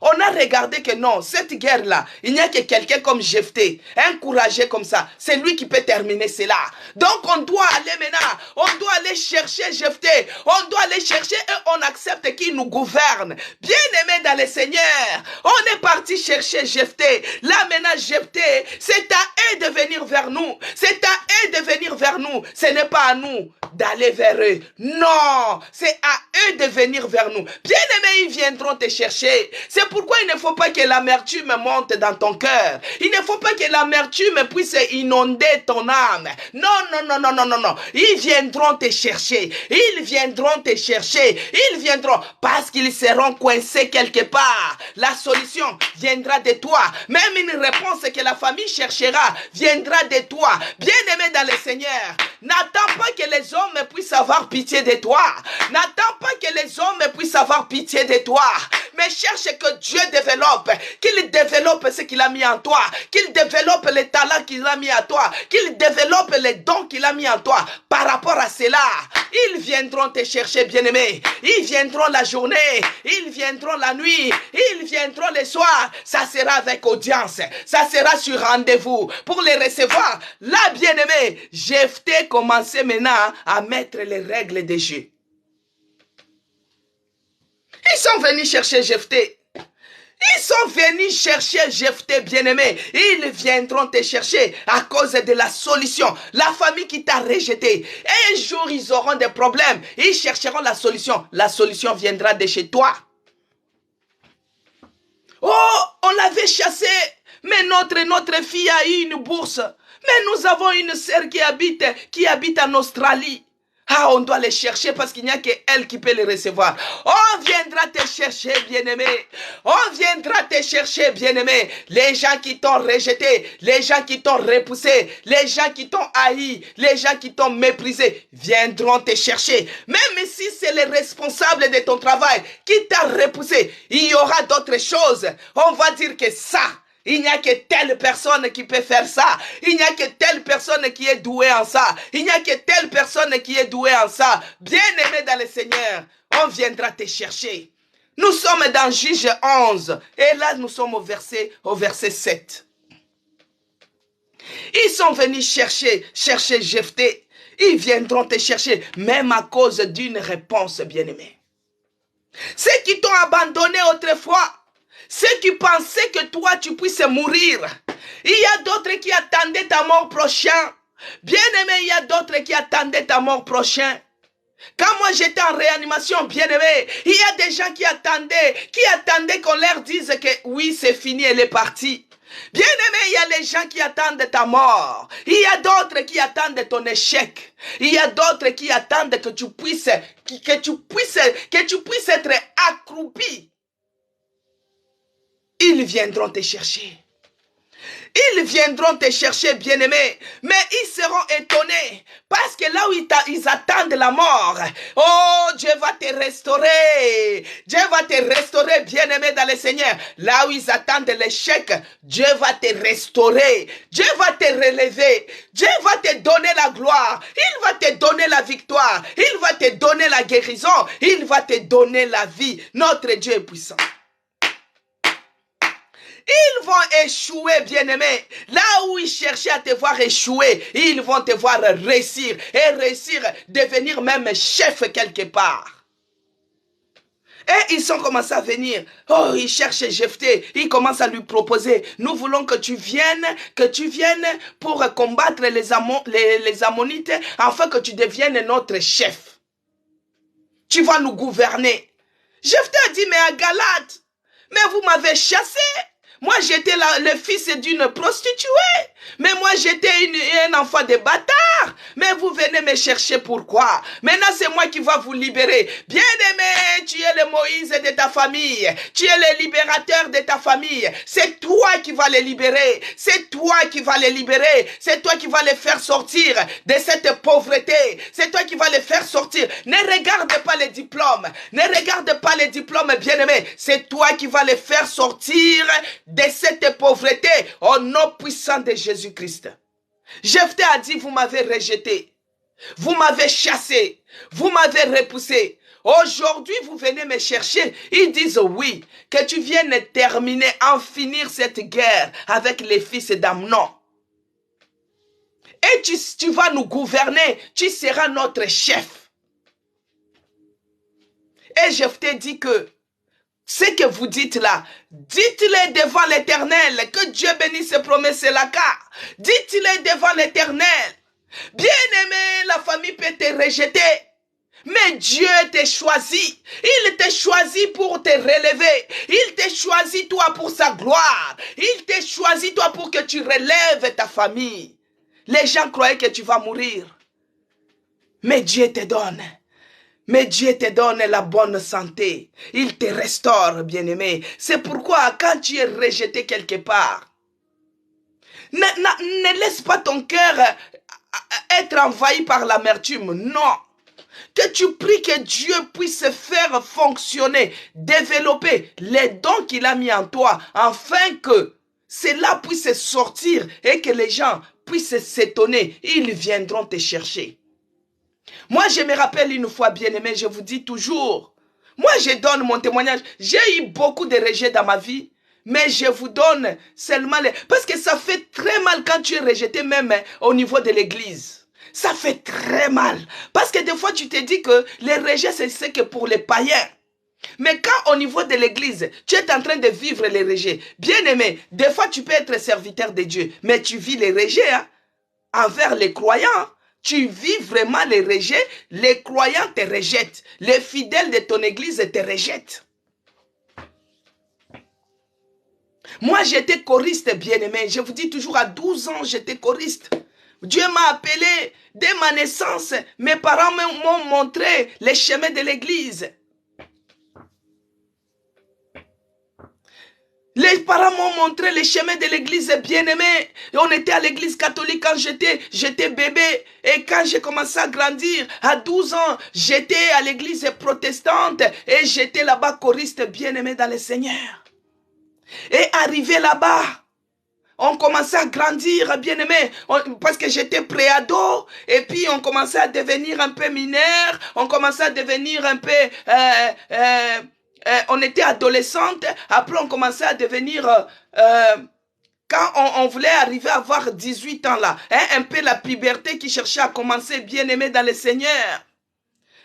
On a regardé que non, cette guerre-là, il n'y a que quelqu'un comme Jephthé, un courageux comme ça. C'est lui qui peut terminer cela. Donc on doit aller maintenant, on doit aller chercher Jephthé. On doit aller chercher et on accepte qu'il nous gouverne. Bien aimé dans le Seigneur, on est parti chercher Jephthé. Là maintenant Jephthé, c'est à eux de venir vers nous. C'est à eux de venir vers nous. Ce n'est pas à nous d'aller vers eux. Non, c'est à eux de venir vers nous. Bien aimé, ils viendront te chercher. C'est pourquoi il ne faut pas que l'amertume monte dans ton cœur. Il ne faut pas que l'amertume puisse inonder ton âme. Non, non, non, non, non, non, non. Ils viendront te chercher. Ils viendront te chercher. Ils viendront parce qu'ils seront coincés quelque part. La solution viendra de toi. Même une réponse que la famille cherchera viendra de toi. Bien-aimé dans le Seigneur, n'attends pas que les hommes puissent avoir pitié de toi. N'attends pas que les hommes puissent avoir pitié de toi. Mais cherche que Dieu développe, qu'il développe ce qu'il a mis en toi, qu'il développe les talents qu'il a mis en toi, qu'il développe les dons qu'il a mis en toi. Par rapport à cela, ils viendront te chercher, bien-aimé. Ils viendront la journée, ils viendront la nuit, ils viendront le soir. Ça sera avec audience, ça sera sur rendez-vous pour les recevoir. Là, bien-aimé, Jephthé commençait maintenant à mettre les règles des jeux. Ils sont venus chercher Jephthé. Ils sont venus chercher Jephthé, bien-aimé. Ils viendront te chercher à cause de la solution. La famille qui t'a rejeté. Et un jour, ils auront des problèmes. Ils chercheront la solution. La solution viendra de chez toi. Oh, on l'avait chassé. Mais notre fille a eu une bourse. Mais nous avons une sœur qui habite en Australie. Ah, on doit les chercher parce qu'il n'y a qu'elle qui peut les recevoir. On viendra te chercher, bien-aimé. On viendra te chercher, bien-aimé. Les gens qui t'ont rejeté, les gens qui t'ont repoussé, les gens qui t'ont haï, les gens qui t'ont méprisé, viendront te chercher. Même si c'est le responsable de ton travail qui t'a repoussé, il y aura d'autres choses. On va dire que ça, il n'y a que telle personne qui peut faire ça. Il n'y a que telle personne qui est douée en ça. Il n'y a que telle personne qui est douée en ça. Bien-aimé dans le Seigneur, on viendra te chercher. Nous sommes dans Juge 11. Et là, nous sommes au verset 7. Ils sont venus chercher Jephthé. Ils viendront te chercher, même à cause d'une réponse, bien-aimé. Ceux qui t'ont abandonné autrefois, ceux qui pensaient que toi, tu puisses mourir. Il y a d'autres qui attendaient ta mort prochaine. Bien-aimé, il y a d'autres qui attendaient ta mort prochaine. Quand moi j'étais en réanimation, bien-aimé, il y a des gens qui attendaient qu'on leur dise que oui, c'est fini, elle est partie. Bien-aimé, il y a les gens qui attendent ta mort. Il y a d'autres qui attendent ton échec. Il y a d'autres qui attendent que tu puisses être accroupi. Ils viendront te chercher. Ils viendront te chercher, bien-aimé, mais ils seront étonnés parce que là où ils attendent la mort, oh, Dieu va te restaurer. Dieu va te restaurer, bien-aimé dans le Seigneur. Là où ils attendent l'échec, Dieu va te restaurer. Dieu va te relever. Dieu va te donner la gloire. Il va te donner la victoire. Il va te donner la guérison. Il va te donner la vie. Notre Dieu est puissant. Ils vont échouer, bien-aimés. Là où ils cherchaient à te voir échouer, ils vont te voir réussir. Et réussir, devenir même chef quelque part. Et ils sont commencés à venir. Oh, ils cherchent Jephthé. Ils commencent à lui proposer. Nous voulons que tu viennes pour combattre les Ammonites, afin que tu deviennes notre chef. Tu vas nous gouverner. Jephthé a dit, mais à Galate, mais vous m'avez chassé. Moi, j'étais le fils d'une prostituée. Mais moi, j'étais un enfant de bâtard. Mais vous venez me chercher pourquoi? Maintenant, c'est moi qui va vous libérer. Bien-aimé, tu es le Moïse de ta famille. Tu es le libérateur de ta famille. C'est toi qui vas les libérer. C'est toi qui vas les libérer. C'est toi qui vas les faire sortir de cette pauvreté. C'est toi qui vas les faire sortir. Ne regarde pas les diplômes. Ne regarde pas les diplômes, bien-aimé. C'est toi qui vas les faire sortir de cette pauvreté au nom puissant de Jésus-Christ. Jephthé a dit, vous m'avez rejeté, vous m'avez chassé, vous m'avez repoussé. Aujourd'hui, vous venez me chercher. Ils disent oui, que tu viennes terminer, en finir cette guerre avec les fils d'Amnon. Et tu vas nous gouverner, tu seras notre chef. Et Jephthé dit que ce que vous dites là, dites-le devant l'Éternel, que Dieu bénisse ses promesses là. Dites-le devant l'Éternel. Bien-aimé, la famille peut te rejeter, mais Dieu t'a choisi. Il t'a choisi pour te relever. Il t'a choisi toi pour sa gloire. Il t'a choisi toi pour que tu relèves ta famille. Les gens croyaient que tu vas mourir, mais Dieu te donne. Mais Dieu te donne la bonne santé. Il te restaure, bien-aimé. C'est pourquoi quand tu es rejeté quelque part, ne laisse pas ton cœur être envahi par l'amertume. Non. Que tu pries que Dieu puisse faire fonctionner, développer les dons qu'il a mis en toi, afin que cela puisse sortir et que les gens puissent s'étonner. Ils viendront te chercher. Moi, je me rappelle une fois, bien-aimé, je vous dis toujours, moi, je donne mon témoignage. J'ai eu beaucoup de rejets dans ma vie, mais je vous donne seulement les... Parce que ça fait très mal quand tu es rejeté même au niveau de l'église. Ça fait très mal. Parce que des fois, tu te dis que les rejets, c'est que pour les païens. Mais quand au niveau de l'église, tu es en train de vivre les rejets, bien-aimé, des fois, tu peux être serviteur de Dieu, mais tu vis les rejets envers les croyants. Tu vis vraiment les rejets, les croyants te rejettent, les fidèles de ton église te rejettent. Moi, j'étais choriste, bien-aimé. Je vous dis toujours, à 12 ans, j'étais choriste. Dieu m'a appelé dès ma naissance. Mes parents m'ont montré les chemins de l'église. Les parents m'ont montré les chemins de l'église, bien-aimé. On était à l'église catholique quand j'étais bébé. Et quand j'ai commencé à grandir, à 12 ans, j'étais à l'église protestante. Et j'étais là-bas choriste, bien-aimé dans le Seigneur. Et arrivé là-bas, on commençait à grandir, bien-aimé, parce que j'étais préado. Et puis on commençait à devenir un peu mineur. On commençait à devenir un peu... on était adolescente, après on commençait à devenir, quand on voulait arriver à avoir 18 ans là, un peu la puberté qui cherchait à commencer, bien-aimé dans le Seigneur.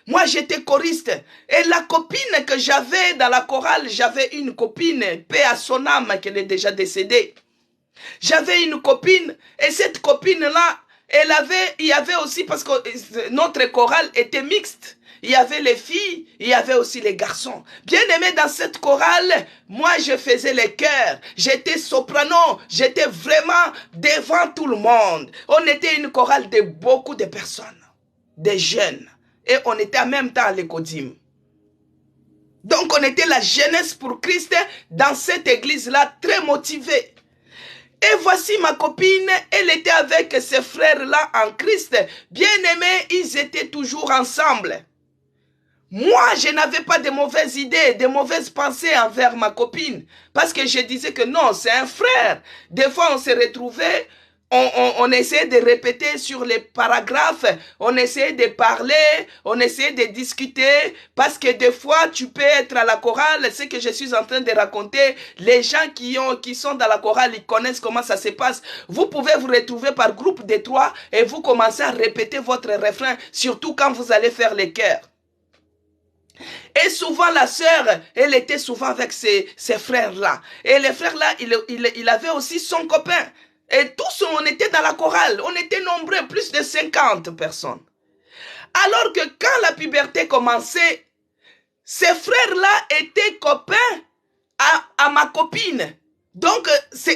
Moi j'étais choriste, et la copine que j'avais dans la chorale, j'avais une copine, paix à son âme, qu'elle est déjà décédée. J'avais une copine, et cette copine là, il y avait aussi, parce que notre chorale était mixte. Il y avait les filles, il y avait aussi les garçons. Bien aimé, dans cette chorale, moi je faisais les chœurs. J'étais soprano, j'étais vraiment devant tout le monde. On était une chorale de beaucoup de personnes, des jeunes. Et on était en même temps à l'écodime. Donc on était la jeunesse pour Christ dans cette église-là, très motivée. Et voici ma copine, elle était avec ses frères-là en Christ. Bien aimés, ils étaient toujours ensemble. Moi, je n'avais pas de mauvaises idées, de mauvaises pensées envers ma copine. Parce que je disais que non, c'est un frère. Des fois, on se retrouvait, on essayait de répéter sur les paragraphes, on essayait de parler, on essayait de discuter. Parce que des fois, tu peux être à la chorale, ce que je suis en train de raconter, les gens qui sont dans la chorale, ils connaissent comment ça se passe. Vous pouvez vous retrouver par groupe de 3 et vous commencez à répéter votre refrain, surtout quand vous allez faire les chœurs. Et souvent, la sœur, elle était souvent avec ses frères-là. Et les frères-là, il avait aussi son copain. Et tous, on était dans la chorale. On était nombreux, plus de 50 personnes. Alors que quand la puberté commençait, ces frères-là étaient copains à ma copine. Donc,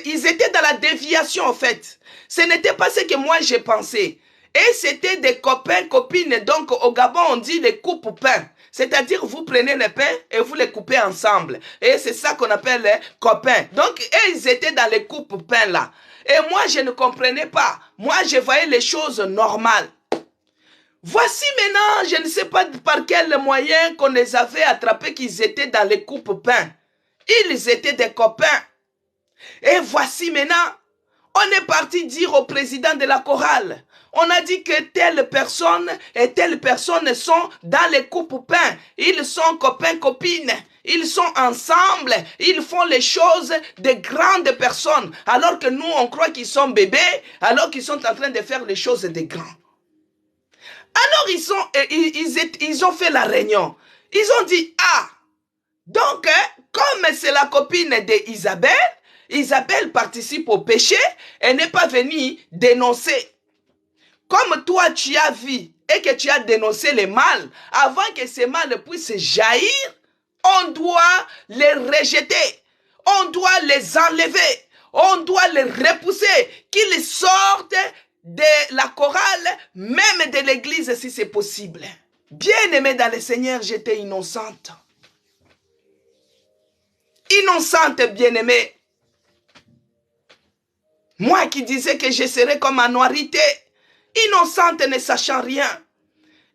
ils étaient dans la déviation, en fait. Ce n'était pas ce que moi, j'ai pensé. Et c'était des copains, copines. Donc, au Gabon, on dit les coupes-pains. C'est-à-dire, vous prenez les pains et vous les coupez ensemble. Et c'est ça qu'on appelle les copains. Donc, ils étaient dans les coupes-pains là. Et moi, je ne comprenais pas. Moi, je voyais les choses normales. Voici maintenant, je ne sais pas par quel moyen qu'on les avait attrapés, qu'ils étaient dans les coupes-pains. Ils étaient des copains. Et voici maintenant, on est parti dire au président de la chorale, on a dit que telle personne et telle personne sont dans les coupes-pains. Ils sont copains, copines. Ils sont ensemble. Ils font les choses de grandes personnes. Alors que nous, on croit qu'ils sont bébés, alors qu'ils sont en train de faire les choses de grands. Alors, ils ont fait la réunion. Ils ont dit, ah, donc, comme c'est la copine d'Isabelle, Isabelle participe au péché, elle n'est pas venue dénoncer. Comme toi, tu as vu et que tu as dénoncé le mal, avant que ce mal puisse jaillir, on doit les rejeter, on doit les enlever, on doit les repousser, qu'ils sortent de la chorale, même de l'église si c'est possible. Bien-aimée dans le Seigneur, j'étais innocente. Innocente, bien-aimée. Moi qui disais que je serais comme Anuarité, innocente ne sachant rien.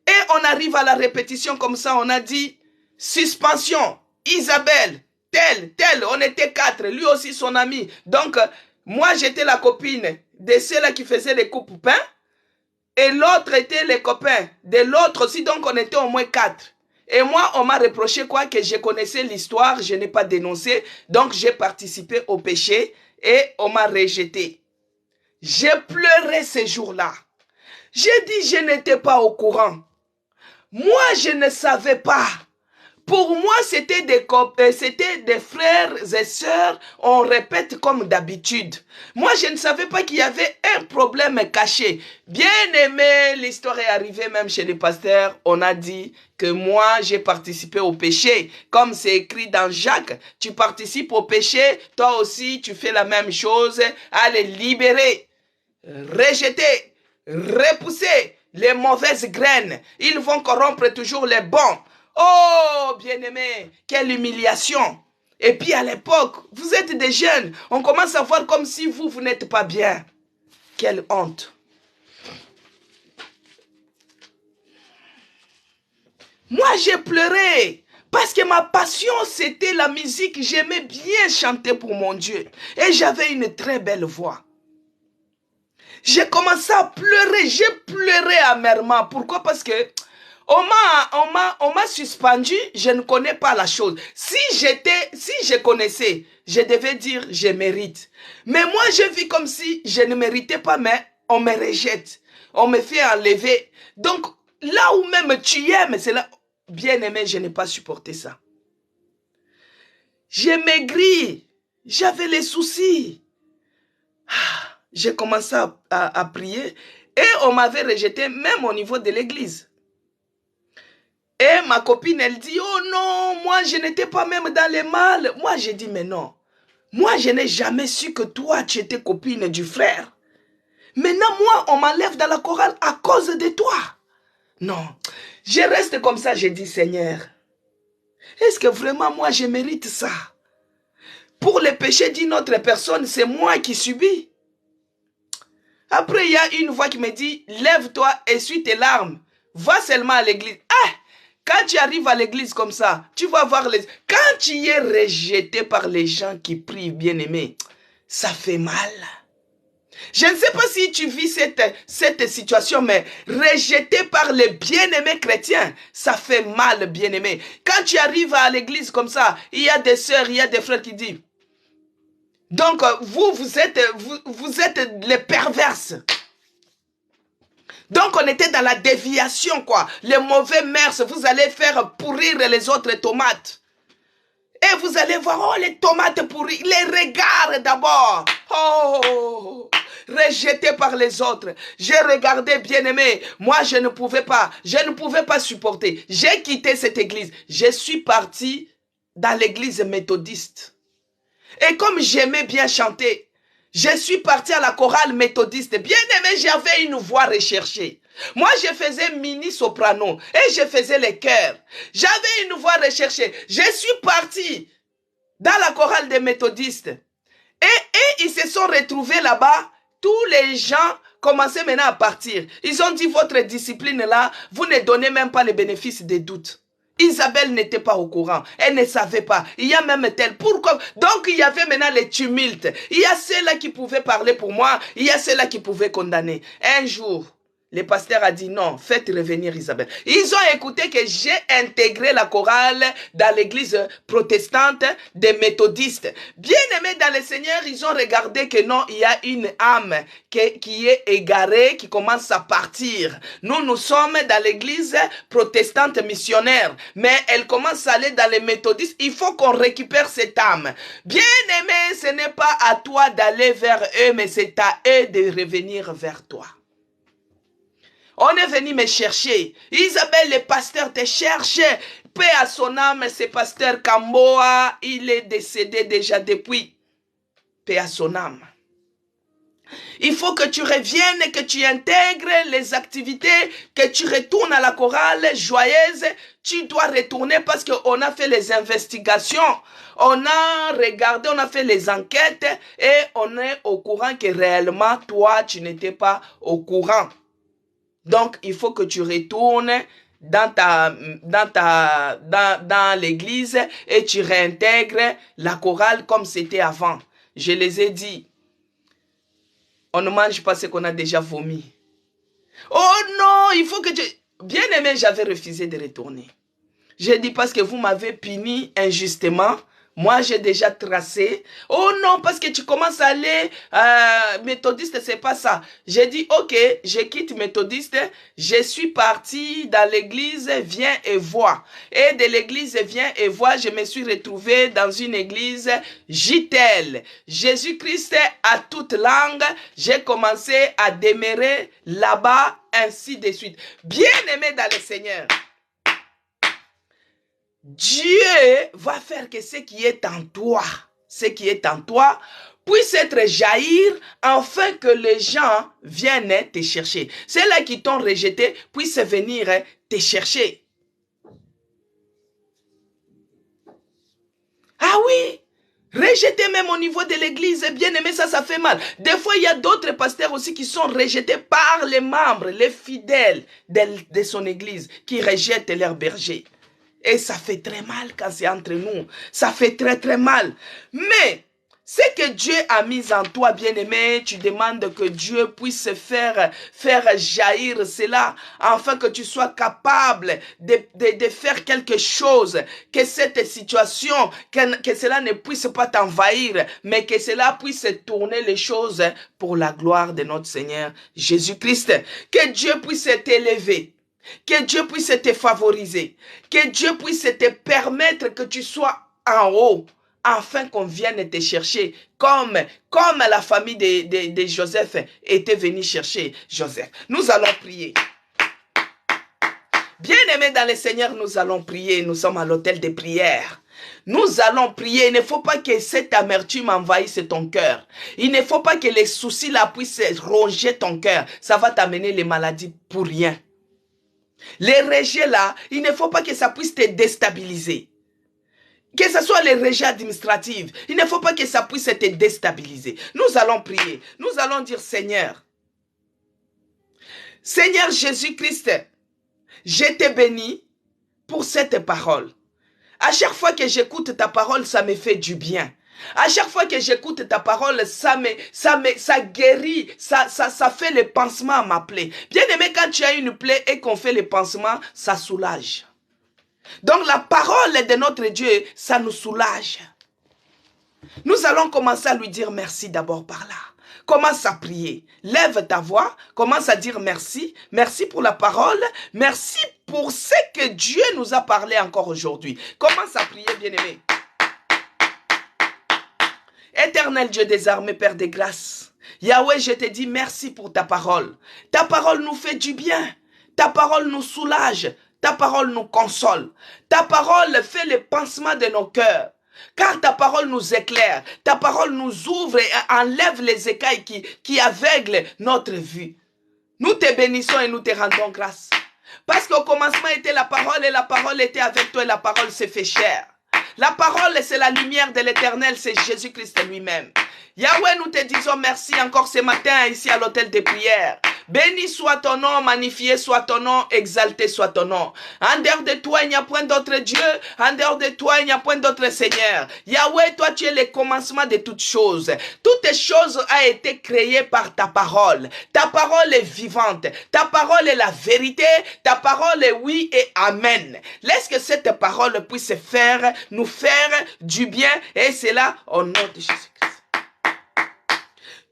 Et on arrive à la répétition comme ça, on a dit, suspension, Isabelle, tel, on était 4, lui aussi son ami. Donc, moi j'étais la copine de ceux-là qui faisaient les coupes-pains, et l'autre était les copains de l'autre aussi, donc on était au moins 4. Et moi, on m'a reproché quoi? Que je connaissais l'histoire, je n'ai pas dénoncé, donc j'ai participé au péché et on m'a rejeté. J'ai pleuré ces jours-là. J'ai dit, je n'étais pas au courant. Moi, je ne savais pas. Pour moi, c'était des frères et sœurs, on répète comme d'habitude. Moi, je ne savais pas qu'il y avait un problème caché. Bien aimé, l'histoire est arrivée même chez les pasteurs. On a dit que moi, j'ai participé au péché. Comme c'est écrit dans Jacques, tu participes au péché, toi aussi, tu fais la même chose. À les libérer, rejeter, repousser les mauvaises graines. Ils vont corrompre toujours les bons. Oh, bien-aimé, quelle humiliation. Et puis à l'époque, vous êtes des jeunes, on commence à voir comme si vous n'êtes pas bien. Quelle honte. Moi, j'ai pleuré parce que ma passion, c'était la musique. J'aimais bien chanter pour mon Dieu. Et j'avais une très belle voix. J'ai commencé à pleurer, j'ai pleuré amèrement. Pourquoi? Parce que on m'a suspendu, je ne connais pas la chose. Si je connaissais, je devais dire je mérite. Mais moi, je vis comme si je ne méritais pas, mais on me rejette. On me fait enlever. Donc, là où même tu aimes, c'est là, bien aimé, je n'ai pas supporté ça. J'ai maigri, j'avais les soucis. J'ai commencé à prier Et on m'avait rejeté même au niveau de l'église. Et ma copine, elle dit, oh non, moi je n'étais pas même dans le mal. Moi j'ai dit, mais non. Moi je n'ai jamais su que toi tu étais copine du frère. Maintenant moi on m'enlève dans la chorale à cause de toi. Non, je reste comme ça, je dis, Seigneur, est-ce que vraiment moi je mérite ça? Pour les péchés d'une autre personne, c'est moi qui subis. Après, il y a une voix qui me dit, lève-toi, essuie tes larmes. Va seulement à l'église. Ah, quand tu arrives à l'église comme ça, tu vas voir les... Quand tu es rejeté par les gens qui prient, bien-aimé, ça fait mal. Je ne sais pas si tu vis cette situation, mais rejeté par les bien-aimés chrétiens, ça fait mal, bien-aimé. Quand tu arrives à l'église comme ça, il y a des sœurs, il y a des frères qui disent, donc vous êtes les perverses. Donc on était dans la déviation, quoi. Les mauvais mœurs, vous allez faire pourrir les autres tomates. Et vous allez voir, oh, les tomates pourries, les regards d'abord. Oh, rejeté par les autres. J'ai regardé, bien-aimé. Moi, je ne pouvais pas supporter. J'ai quitté cette église. Je suis parti dans l'église méthodiste. Et comme j'aimais bien chanter, je suis parti à la chorale méthodiste. Bien aimé, j'avais une voix recherchée. Moi, je faisais mini-soprano et je faisais les chœurs. J'avais une voix recherchée. Je suis parti dans la chorale des méthodistes. Et ils se sont retrouvés là-bas. Tous les gens commençaient maintenant à partir. Ils ont dit, votre discipline là, vous ne donnez même pas les bénéfices des doutes. Isabelle n'était pas au courant. Elle ne savait pas. Il y a même tel. Pourquoi? Donc, il y avait maintenant les tumultes. Il y a ceux-là qui pouvaient parler pour moi. Il y a ceux-là qui pouvaient condamner. Un jour, le pasteur a dit non, faites revenir Isabelle. Ils ont écouté que j'ai intégré la chorale dans l'église protestante des méthodistes. Bien aimés dans le Seigneur, ils ont regardé que non, il y a une âme qui est égarée, qui commence à partir. Nous sommes dans l'église protestante missionnaire, mais elle commence à aller dans les méthodistes. Il faut qu'on récupère cette âme. Bien aimé, ce n'est pas à toi d'aller vers eux, mais c'est à eux de revenir vers toi. On est venu me chercher. Isabelle, le pasteur te cherche. Paix à son âme, c'est pasteur Kamboa. Il est décédé déjà depuis. Paix à son âme. Il faut que tu reviennes, que tu intègres les activités, que tu retournes à la chorale joyeuse. Tu dois retourner parce qu'on a fait les investigations. On a regardé, on a fait les enquêtes et on est au courant que réellement, toi, tu n'étais pas au courant. Donc, il faut que tu retournes dans l'église et tu réintègres la chorale comme c'était avant. Je les ai dit, on ne mange pas ce qu'on a déjà vomi. Oh non, il faut que tu... Bien aimé, j'avais refusé de retourner. J'ai dit parce que vous m'avez puni injustement. Moi, j'ai déjà tracé. Oh non, parce que tu commences à aller méthodiste, c'est pas ça. J'ai dit, ok, je quitte méthodiste. Je suis parti dans l'église Viens et Vois. Et de l'église Viens et Vois, je me suis retrouvé dans une église JTL. Jésus-Christ à toute langue. J'ai commencé à demeurer là-bas, ainsi de suite. Bien aimé dans le Seigneur. Dieu va faire que ce qui est en toi, puisse être jaillir afin que les gens viennent te chercher. Ceux-là qui t'ont rejeté puissent venir te chercher. Ah oui, rejeté même au niveau de l'église, bien aimé, ça fait mal. Des fois, il y a d'autres pasteurs aussi qui sont rejetés par les membres, les fidèles de son église, qui rejettent leurs bergers. Et ça fait très mal quand c'est entre nous. Ça fait très très mal. Mais ce que Dieu a mis en toi, bien-aimé, tu demandes que Dieu puisse faire jaillir cela, afin que tu sois capable de faire quelque chose, que cette situation, que cela ne puisse pas t'envahir, mais que cela puisse tourner les choses pour la gloire de notre Seigneur Jésus-Christ. Que Dieu puisse t'élever. Que Dieu puisse te favoriser. Que Dieu puisse te permettre que tu sois en haut. afin qu'on vienne te chercher, comme la famille de Joseph était venue chercher Joseph. Nous allons prier. Bien-aimés dans le Seigneur, nous allons prier. Nous sommes à l'hôtel de prière. Nous allons prier. Il ne faut pas que cette amertume envahisse ton cœur. Il ne faut pas que les soucis là puissent ronger ton cœur. Ça va t'amener les maladies pour rien. Les rejets là, il ne faut pas que ça puisse te déstabiliser. Que ce soit les rejets administratifs, il ne faut pas que ça puisse te déstabiliser. Nous allons prier. Nous allons dire Seigneur. Seigneur Jésus-Christ, je te bénis pour cette parole. À chaque fois que j'écoute ta parole, ça me fait du bien. À chaque fois que j'écoute ta parole, ça guérit, ça fait le pansement à ma plaie. Bien aimé, quand tu as une plaie et qu'on fait le pansement, ça soulage. Donc la parole de notre Dieu, ça nous soulage. Nous allons commencer à lui dire merci d'abord par là. Commence à prier. Lève ta voix. Commence à dire merci. Merci pour la parole. Merci pour ce que Dieu nous a parlé encore aujourd'hui. Commence à prier, bien-aimé. Éternel Dieu des armées, Père des grâces. Yahweh, je te dis merci pour ta parole. Ta parole nous fait du bien. Ta parole nous soulage. Ta parole nous console. Ta parole fait le pansement de nos cœurs. Car ta parole nous éclaire, ta parole nous ouvre et enlève les écailles qui aveuglent notre vue. Nous te bénissons et nous te rendons grâce. Parce qu'au commencement était la parole et la parole était avec toi et la parole s'est fait chair. La parole c'est la lumière de l'éternel, c'est Jésus-Christ lui-même. Yahweh, nous te disons merci encore ce matin ici à l'hôtel de prière. Béni soit ton nom, magnifié soit ton nom, exalté soit ton nom. En dehors de toi, il n'y a point d'autre Dieu. En dehors de toi, il n'y a point d'autre Seigneur. Yahweh, toi, tu es le commencement de toutes choses. Toutes choses ont été créées par ta parole. Ta parole est vivante. Ta parole est la vérité. Ta parole est oui et amen. Laisse que cette parole puisse nous faire du bien. Et c'est là au nom de Jésus-Christ.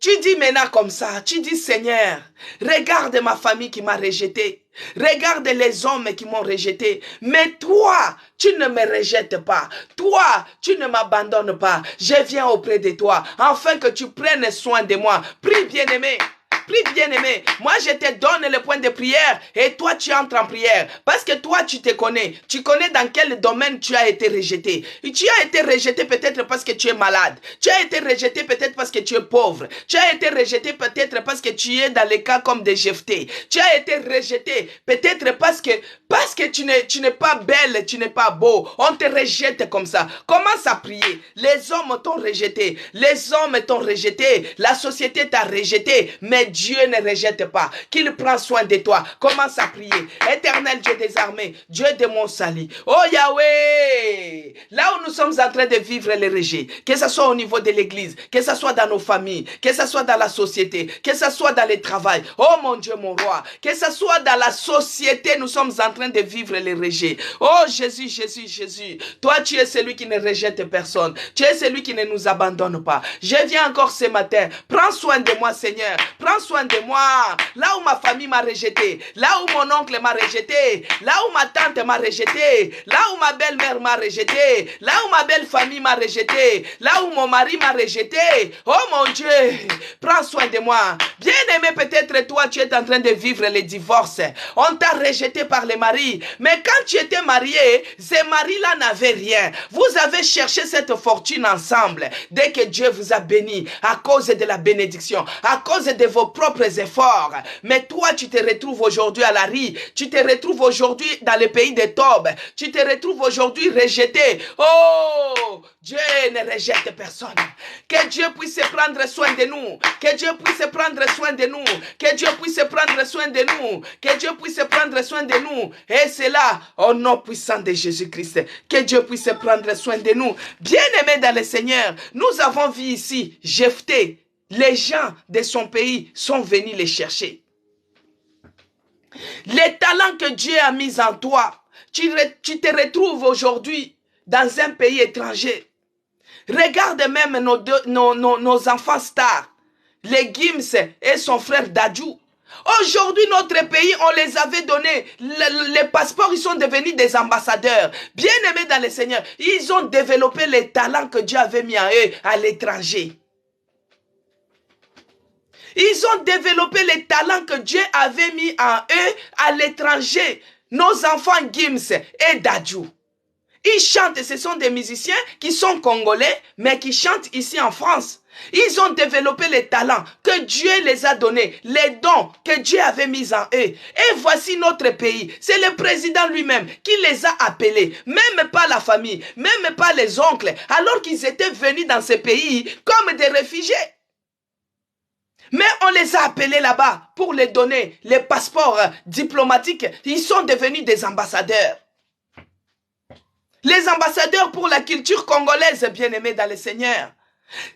Tu dis maintenant comme ça, tu dis Seigneur, regarde ma famille qui m'a rejeté, regarde les hommes qui m'ont rejeté, mais toi, tu ne me rejettes pas, toi, tu ne m'abandonnes pas, je viens auprès de toi, afin que tu prennes soin de moi. Prie bien-aimé. Prie bien-aimé, moi je te donne le point de prière et toi tu entres en prière parce que toi tu te connais. Tu connais dans quel domaine tu as été rejeté. Tu as été rejeté peut-être parce que tu es malade. Tu as été rejeté peut-être parce que tu es pauvre. Tu as été rejeté peut-être parce que tu es dans les cas comme des Jephthé. Tu as été rejeté peut-être parce que tu n'es pas belle, tu n'es pas beau. On te rejette comme ça. Commence à prier. Les hommes t'ont rejeté. Les hommes t'ont rejeté. La société t'a rejeté. Mais Dieu ne rejette pas, qu'il prend soin de toi. Commence à prier. Éternel Dieu des armées, Dieu de mon salut. Oh Yahweh, là où nous sommes en train de vivre les rejets, que ce soit au niveau de l'église, que ce soit dans nos familles, que ce soit dans la société, que ce soit dans le travail. Oh mon Dieu, mon roi, que ce soit dans la société, nous sommes en train de vivre les rejets. Oh Jésus, Jésus, Jésus, toi tu es celui qui ne rejette personne. Tu es celui qui ne nous abandonne pas. Je viens encore ce matin. Prends soin de moi, Seigneur. Prends soin de moi. Là où ma famille m'a rejeté, là où mon oncle m'a rejeté, là où ma tante m'a rejeté, là où ma belle-mère m'a rejeté, là où ma belle famille m'a rejeté, là où mon mari m'a rejeté. Oh mon Dieu, prends soin de moi. Bien-aimé, peut-être toi tu es en train de vivre les divorces. On t'a rejeté par les maris. Mais quand tu étais marié, ces maris-là n'avaient rien. Vous avez cherché cette fortune ensemble. Dès que Dieu vous a béni à cause de la bénédiction, à cause de vos propres efforts. Mais toi, tu te retrouves aujourd'hui à la rue. Tu te retrouves aujourd'hui dans le pays de Tob. Tu te retrouves aujourd'hui rejeté. Oh, Dieu ne rejette personne. Que Dieu puisse prendre soin de nous. Que Dieu puisse prendre soin de nous. Que Dieu puisse prendre soin de nous. Que Dieu puisse prendre soin de nous. Et c'est là, au nom puissant de Jésus-Christ, que Dieu puisse prendre soin de nous. Bien-aimés dans le Seigneur, nous avons vu ici Jephthé. Les gens de son pays sont venus les chercher. Les talents que Dieu a mis en toi, tu te retrouves aujourd'hui dans un pays étranger. Regarde même nos enfants stars, les Gims et son frère Dadju. Aujourd'hui, notre pays, on les avait donnés. Les passeports, ils sont devenus des ambassadeurs. Bien-aimés dans le Seigneur, ils ont développé les talents que Dieu avait mis en eux à l'étranger. Ils ont développé les talents que Dieu avait mis en eux à l'étranger. Nos enfants Gims et Dadju. Ils chantent, ce sont des musiciens qui sont congolais, mais qui chantent ici en France. Ils ont développé les talents que Dieu les a donnés, les dons que Dieu avait mis en eux. Et voici notre pays. C'est le président lui-même qui les a appelés, même pas la famille, même pas les oncles, alors qu'ils étaient venus dans ce pays comme des réfugiés. Mais on les a appelés là-bas pour les donner les passeports diplomatiques. Ils sont devenus des ambassadeurs. Les ambassadeurs pour la culture congolaise, bien-aimés dans le Seigneur.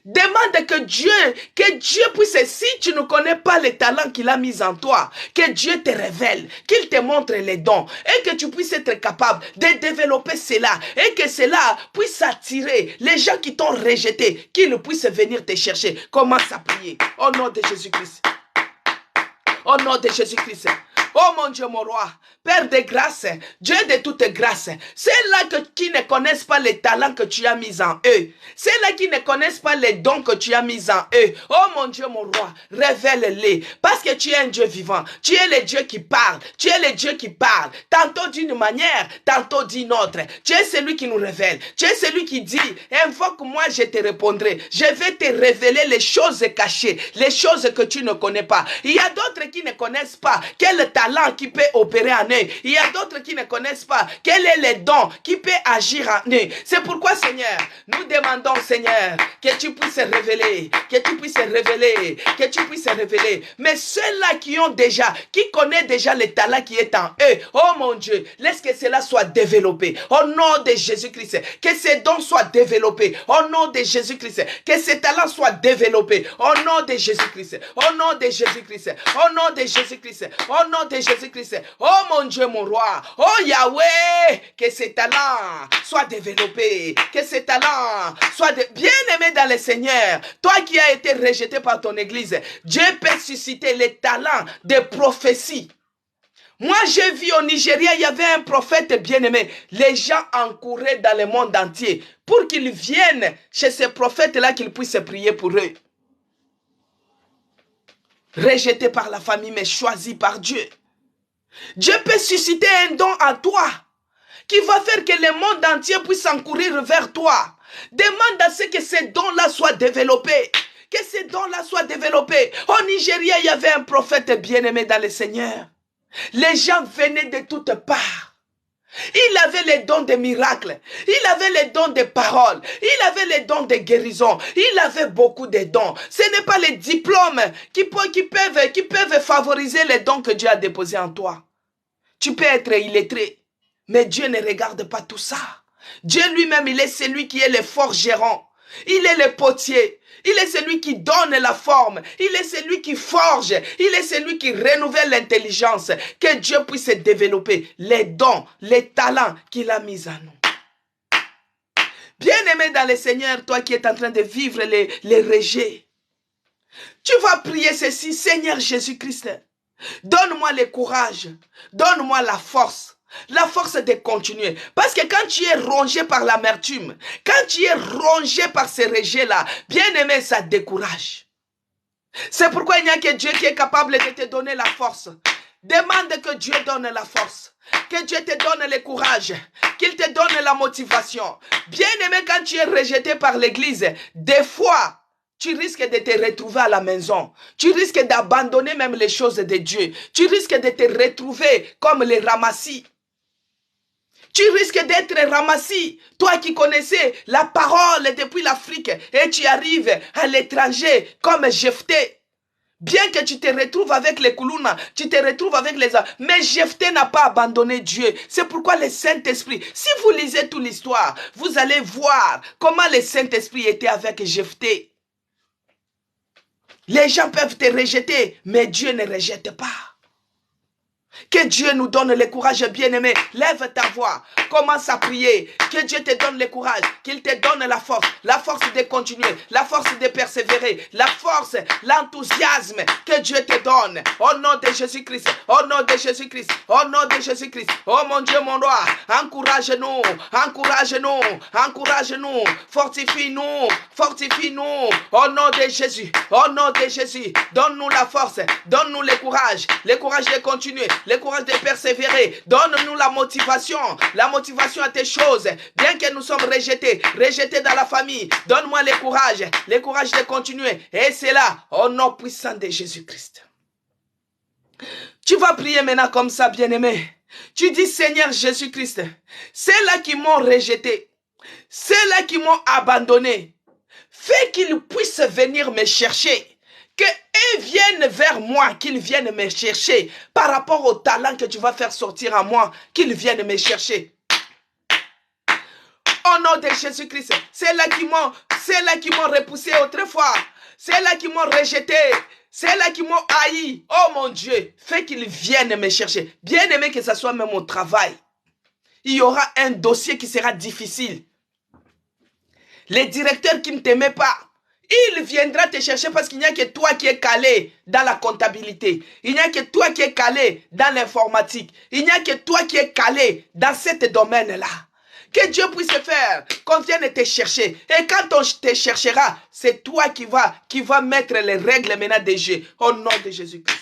Demande que Dieu puisse, si tu ne connais pas les talents qu'il a mis en toi, que Dieu te révèle, qu'il te montre les dons et que tu puisses être capable de développer cela et que cela puisse attirer les gens qui t'ont rejeté, qu'ils puissent venir te chercher. Commence à prier au nom de Jésus-Christ. Au nom de Jésus-Christ. Oh mon Dieu, mon roi, Père de grâce, Dieu de toute grâce, ceux-là qui ne connaissent pas les talents que tu as mis en eux, ceux-là qui ne connaissent pas les dons que tu as mis en eux, oh mon Dieu, mon roi, révèle-les, parce que tu es un Dieu vivant, tu es le Dieu qui parle, tu es le Dieu qui parle, tantôt d'une manière, tantôt d'une autre, tu es celui qui nous révèle, tu es celui qui dit, invoque-moi, je te répondrai, je vais te révéler les choses cachées, les choses que tu ne connais pas. Il y a d'autres qui ne connaissent pas quel talent qui peut opérer en eux. Il y a d'autres qui ne connaissent pas quel est le don qui peut agir en eux. C'est pourquoi, Seigneur, nous demandons, Seigneur, que tu puisses révéler, que tu puisses révéler, que tu puisses révéler. Mais ceux-là qui connaissent déjà le talent qui est en eux, oh mon Dieu, laisse que cela soit développé. Au nom de Jésus-Christ, que ces dons soient développés. Au nom de Jésus-Christ, que ces talents soient développés. Au nom de Jésus-Christ, au nom de Jésus-Christ, au nom de Jésus-Christ, au nom de Jésus-Christ. Oh mon Dieu, mon roi. Oh Yahweh, que ces talents soient développés. Que ces talents soient bien aimés dans le Seigneur. Toi qui as été rejeté par ton église, Dieu peut susciter les talents de prophétie. Moi, j'ai vu au Nigeria, il y avait un prophète bien-aimé. Les gens encouraient dans le monde entier pour qu'ils viennent chez ces prophètes-là, qu'ils puissent prier pour eux. Rejeté par la famille, mais choisi par Dieu. Dieu peut susciter un don à toi qui va faire que le monde entier puisse encourir vers toi. Demande à ce que ces dons-là soient développés. Que ces dons-là soient développés. Au Nigeria, il y avait un prophète bien-aimé dans le Seigneur. Les gens venaient de toutes parts. Il avait les dons de miracles. Il avait les dons de paroles. Il avait les dons de guérison. Il avait beaucoup de dons. Ce n'est pas les diplômes qui peuvent favoriser les dons que Dieu a déposés en toi. Tu peux être illettré, mais Dieu ne regarde pas tout ça. Dieu lui-même, il est celui qui est le forgeron. Il est le potier. Il est celui qui donne la forme. Il est celui qui forge. Il est celui qui renouvelle l'intelligence. Que Dieu puisse développer les dons, les talents qu'il a mis en nous. Bien-aimé dans le Seigneur, toi qui es en train de vivre les rejets, tu vas prier ceci: Seigneur Jésus-Christ, donne-moi le courage, donne-moi la force de continuer. Parce que quand tu es rongé par l'amertume, quand tu es rongé par ces rejets-là, bien aimé, ça te décourage. C'est pourquoi il n'y a que Dieu qui est capable de te donner la force. Demande que Dieu donne la force, que Dieu te donne le courage, qu'il te donne la motivation. Bien aimé, quand tu es rejeté par l'église, des fois, tu risques de te retrouver à la maison. Tu risques d'abandonner même les choses de Dieu. Tu risques de te retrouver comme les ramassis. Tu risques d'être ramassé. Toi qui connaissais la parole depuis l'Afrique et tu arrives à l'étranger comme Jephthé. Bien que tu te retrouves avec les Koulouna, tu te retrouves avec les... Mais Jephthé n'a pas abandonné Dieu. C'est pourquoi le Saint-Esprit, si vous lisez toute l'histoire, vous allez voir comment le Saint-Esprit était avec Jephthé. Les gens peuvent te rejeter, mais Dieu ne rejette pas. Que Dieu nous donne le courage, bien-aimé. Lève ta voix. Commence à prier. Que Dieu te donne le courage. Qu'il te donne la force. La force de continuer. La force de persévérer. La force, l'enthousiasme que Dieu te donne. Au nom de Jésus-Christ. Au nom de Jésus-Christ. Au nom de Jésus-Christ. Oh mon Dieu, mon roi. Encourage-nous. Encourage-nous. Encourage-nous. Fortifie-nous. Fortifie-nous. Au nom de Jésus. Au nom de Jésus. Donne-nous la force. Donne-nous le courage. Le courage de continuer. Le courage de persévérer. Donne-nous la motivation à tes choses. Bien que nous sommes rejetés dans la famille, donne-moi le courage de continuer. Et c'est là, au nom puissant de Jésus-Christ. Tu vas prier maintenant comme ça, bien-aimé. Tu dis, Seigneur Jésus-Christ, ceux-là qui m'ont rejeté, ceux-là qui m'ont abandonné, fais qu'ils puissent venir me chercher. Qu'ils viennent vers moi, qu'ils viennent me chercher par rapport au talent que tu vas faire sortir à moi, qu'ils viennent me chercher. Au nom de Jésus-Christ, c'est là qui m'ont repoussé autrefois, c'est là qui m'ont rejeté, c'est là qui m'ont haï. Oh mon Dieu, fais qu'ils viennent me chercher. Bien aimé que ce soit même au travail, il y aura un dossier qui sera difficile. Les directeurs qui ne t'aimaient pas, il viendra te chercher parce qu'il n'y a que toi qui es calé dans la comptabilité. Il n'y a que toi qui es calé dans l'informatique. Il n'y a que toi qui es calé dans ce domaine-là. Que Dieu puisse faire qu'on vienne te chercher. Et quand on te cherchera, c'est toi qui va mettre les règles maintenant des jeux. Au nom de Jésus-Christ.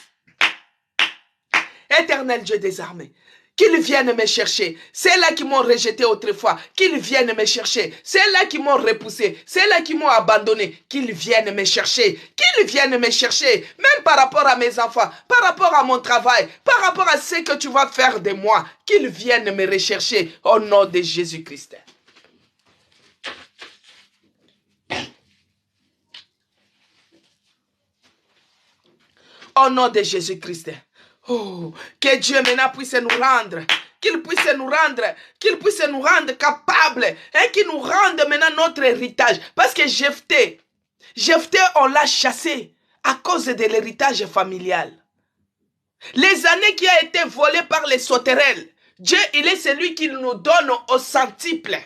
Éternel Dieu des armées, qu'ils viennent me chercher. C'est là qui m'ont rejeté autrefois. Qu'ils viennent me chercher. C'est là qui m'ont repoussé. C'est là qui m'ont abandonné. Qu'ils viennent me chercher. Qu'ils viennent me chercher. Même par rapport à mes enfants. Par rapport à mon travail. Par rapport à ce que tu vas faire de moi. Qu'ils viennent me rechercher. Au nom de Jésus-Christ. Au nom de Jésus-Christ. Oh, que Dieu maintenant puisse nous rendre, qu'il puisse nous rendre capables et qu'il nous rende maintenant notre héritage. Parce que Jephthé, on l'a chassé à cause de l'héritage familial. Les années qui ont été volées par les sauterelles, Dieu, il est celui qui nous donne au centuple.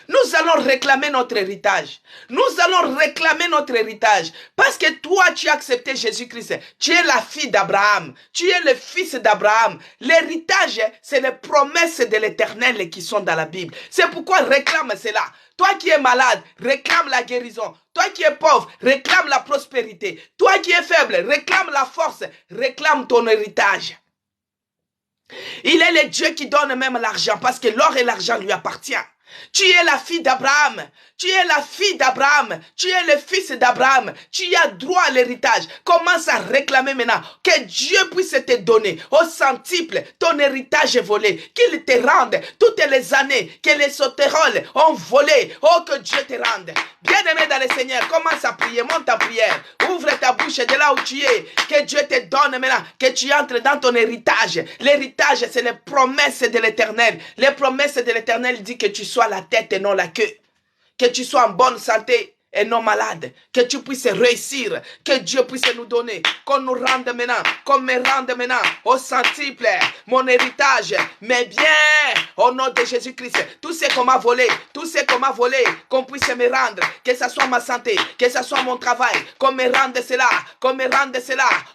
Nous allons réclamer notre héritage. Nous allons réclamer notre héritage. Parce que toi, tu as accepté Jésus-Christ. Tu es la fille d'Abraham. Tu es le fils d'Abraham. L'héritage, c'est les promesses de l'Éternel qui sont dans la Bible. C'est pourquoi réclame cela. Toi qui es malade, réclame la guérison. Toi qui es pauvre, réclame la prospérité. Toi qui es faible, réclame la force. Réclame ton héritage. Il est le Dieu qui donne même l'argent parce que l'or et l'argent lui appartiennent. Tu es la fille d'Abraham, tu es la fille d'Abraham, tu es le fils d'Abraham, tu as droit à l'héritage. Commence à réclamer maintenant que Dieu puisse te donner au centuple ton héritage volé, qu'il te rende toutes les années que les sauterelles ont volé. Oh, que Dieu te rende. Bien-aimé dans le Seigneur, commence à prier, monte en prière, ouvre ta bouche de là où tu es, que Dieu te donne maintenant, que tu entres dans ton héritage. L'héritage, c'est les promesses de l'Éternel. Les promesses de l'Éternel disent que tu sois la tête et non la queue. Que tu sois en bonne santé et non malade. Que tu puisses réussir. Que Dieu puisse nous donner. Qu'on nous rende maintenant. Qu'on me rende maintenant au centuple mon héritage. Mais bien, au nom de Jésus-Christ, tout ce qu'on m'a volé, qu'on puisse me rendre. Que ce soit ma santé, que ce soit mon travail. Qu'on me rende cela.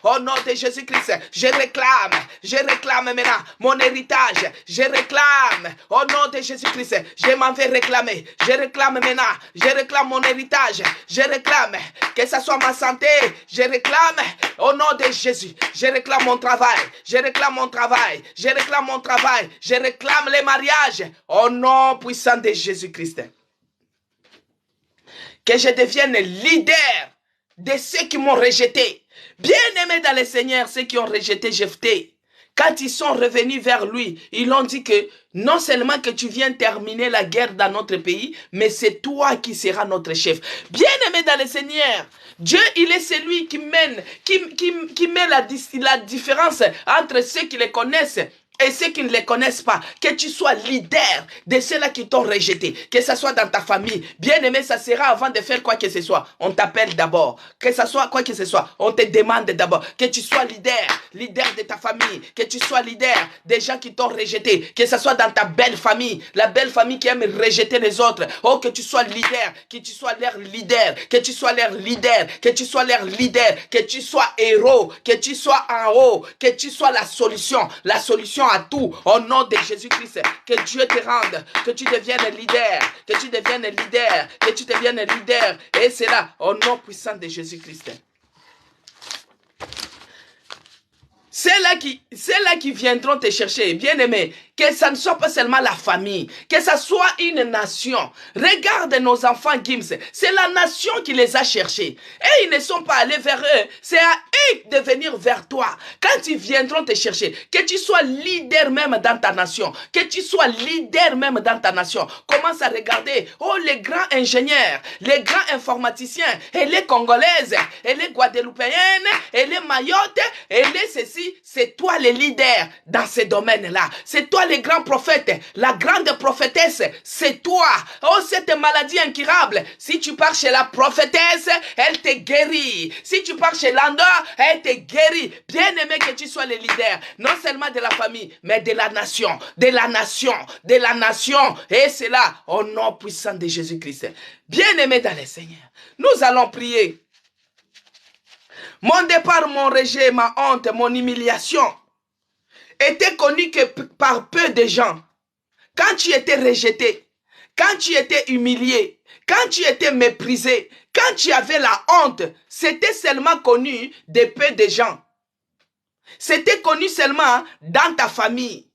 Au nom de Jésus-Christ, je réclame maintenant mon héritage. Je réclame. Au nom de Jésus-Christ, je m'en vais réclamer. Je réclame maintenant. Je réclame mon héritage. Je réclame que ce soit ma santé. Je réclame au nom de Jésus. Je réclame mon travail. Je réclame les mariages au nom puissant de Jésus-Christ. Que je devienne leader de ceux qui m'ont rejeté. Bien-aimés dans le Seigneur, ceux qui ont rejeté Jephthé. Quand ils sont revenus vers lui, ils ont dit que non seulement que tu viens terminer la guerre dans notre pays, mais c'est toi qui seras notre chef. Bien-aimé dans le Seigneur, Dieu, il est celui qui mène, qui met la différence entre ceux qui le connaissent et ceux qui ne les connaissent pas, que tu sois leader de ceux-là qui t'ont rejeté, que ce soit dans ta famille. Bien-aimé, ça sera avant de faire quoi que ce soit. On t'appelle d'abord. Que ce soit quoi que ce soit, on te demande d'abord. Que tu sois leader de ta famille, que tu sois leader des gens qui t'ont rejeté, que ce soit dans ta belle famille, la belle famille qui aime rejeter les autres. Oh, que tu sois leader, que tu sois leur leader, que tu sois leur leader, que tu sois leur leader, que tu sois héros, que tu sois en haut, que tu sois la solution à tout, au nom de Jésus-Christ. Que Dieu te rende, que tu deviennes leader, que tu deviennes leader, que tu deviennes leader. Et c'est là, au nom puissant de Jésus-Christ. C'est là qui viendront te chercher, bien-aimé, que ça ne soit pas seulement la famille, que ça soit une nation. Regarde nos enfants Gims, c'est la nation qui les a cherchés. Et ils ne sont pas allés vers eux, c'est à eux de venir vers toi. Quand ils viendront te chercher, que tu sois leader même dans ta nation, que tu sois leader même dans ta nation. Commence à regarder, oh les grands ingénieurs, les grands informaticiens, et les Congolaises, et les Guadeloupéennes, et les Mayotte, et les ceci. C'est toi le leader dans ces domaines-là. C'est toi le grand prophète, la grande prophétesse. C'est toi. Oh, cette maladie incurable. Si tu pars chez la prophétesse, elle te guérit. Si tu pars chez l'Anda, elle te guérit. Bien aimé que tu sois le leader, non seulement de la famille, mais de la nation. De la nation. De la nation. Et c'est là, au nom puissant de Jésus-Christ. Bien aimé dans le Seigneur. Nous allons prier. Mon départ, mon rejet, ma honte, mon humiliation était connu que par peu de gens. Quand tu étais rejeté, quand tu étais humilié, quand tu étais méprisé, quand tu avais la honte, c'était seulement connu de peu de gens. C'était connu seulement dans ta famille.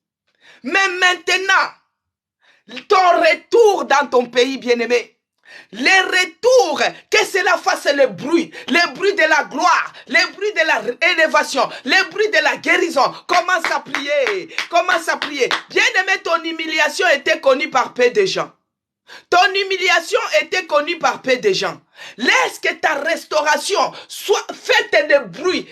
Mais maintenant, ton retour dans ton pays bien-aimé, les retours, que cela fasse le bruit de la gloire, le bruit de l'élévation, le bruit de la guérison. Commence à prier, commence à prier. Bien-aimé, ton humiliation était connue par peu de gens. Ton humiliation était connue par peu de gens. Laisse que ta restauration soit faite de bruit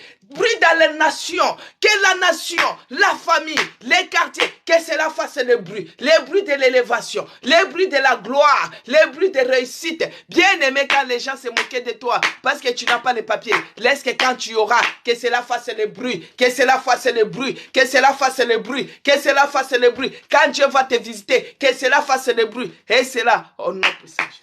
dans les nations, que la nation, la famille, les quartiers, que cela fasse le bruit de l'élévation, le bruit de la gloire, le bruit de réussite. Bien aimé quand les gens se moquaient de toi parce que tu n'as pas les papiers. Laisse que quand tu auras, que cela fasse le bruit, que cela fasse le bruit, que cela fasse le bruit, que cela fasse le bruit. Quand Dieu va te visiter, que cela fasse le bruit. Et cela, au nom puissant de Jésus.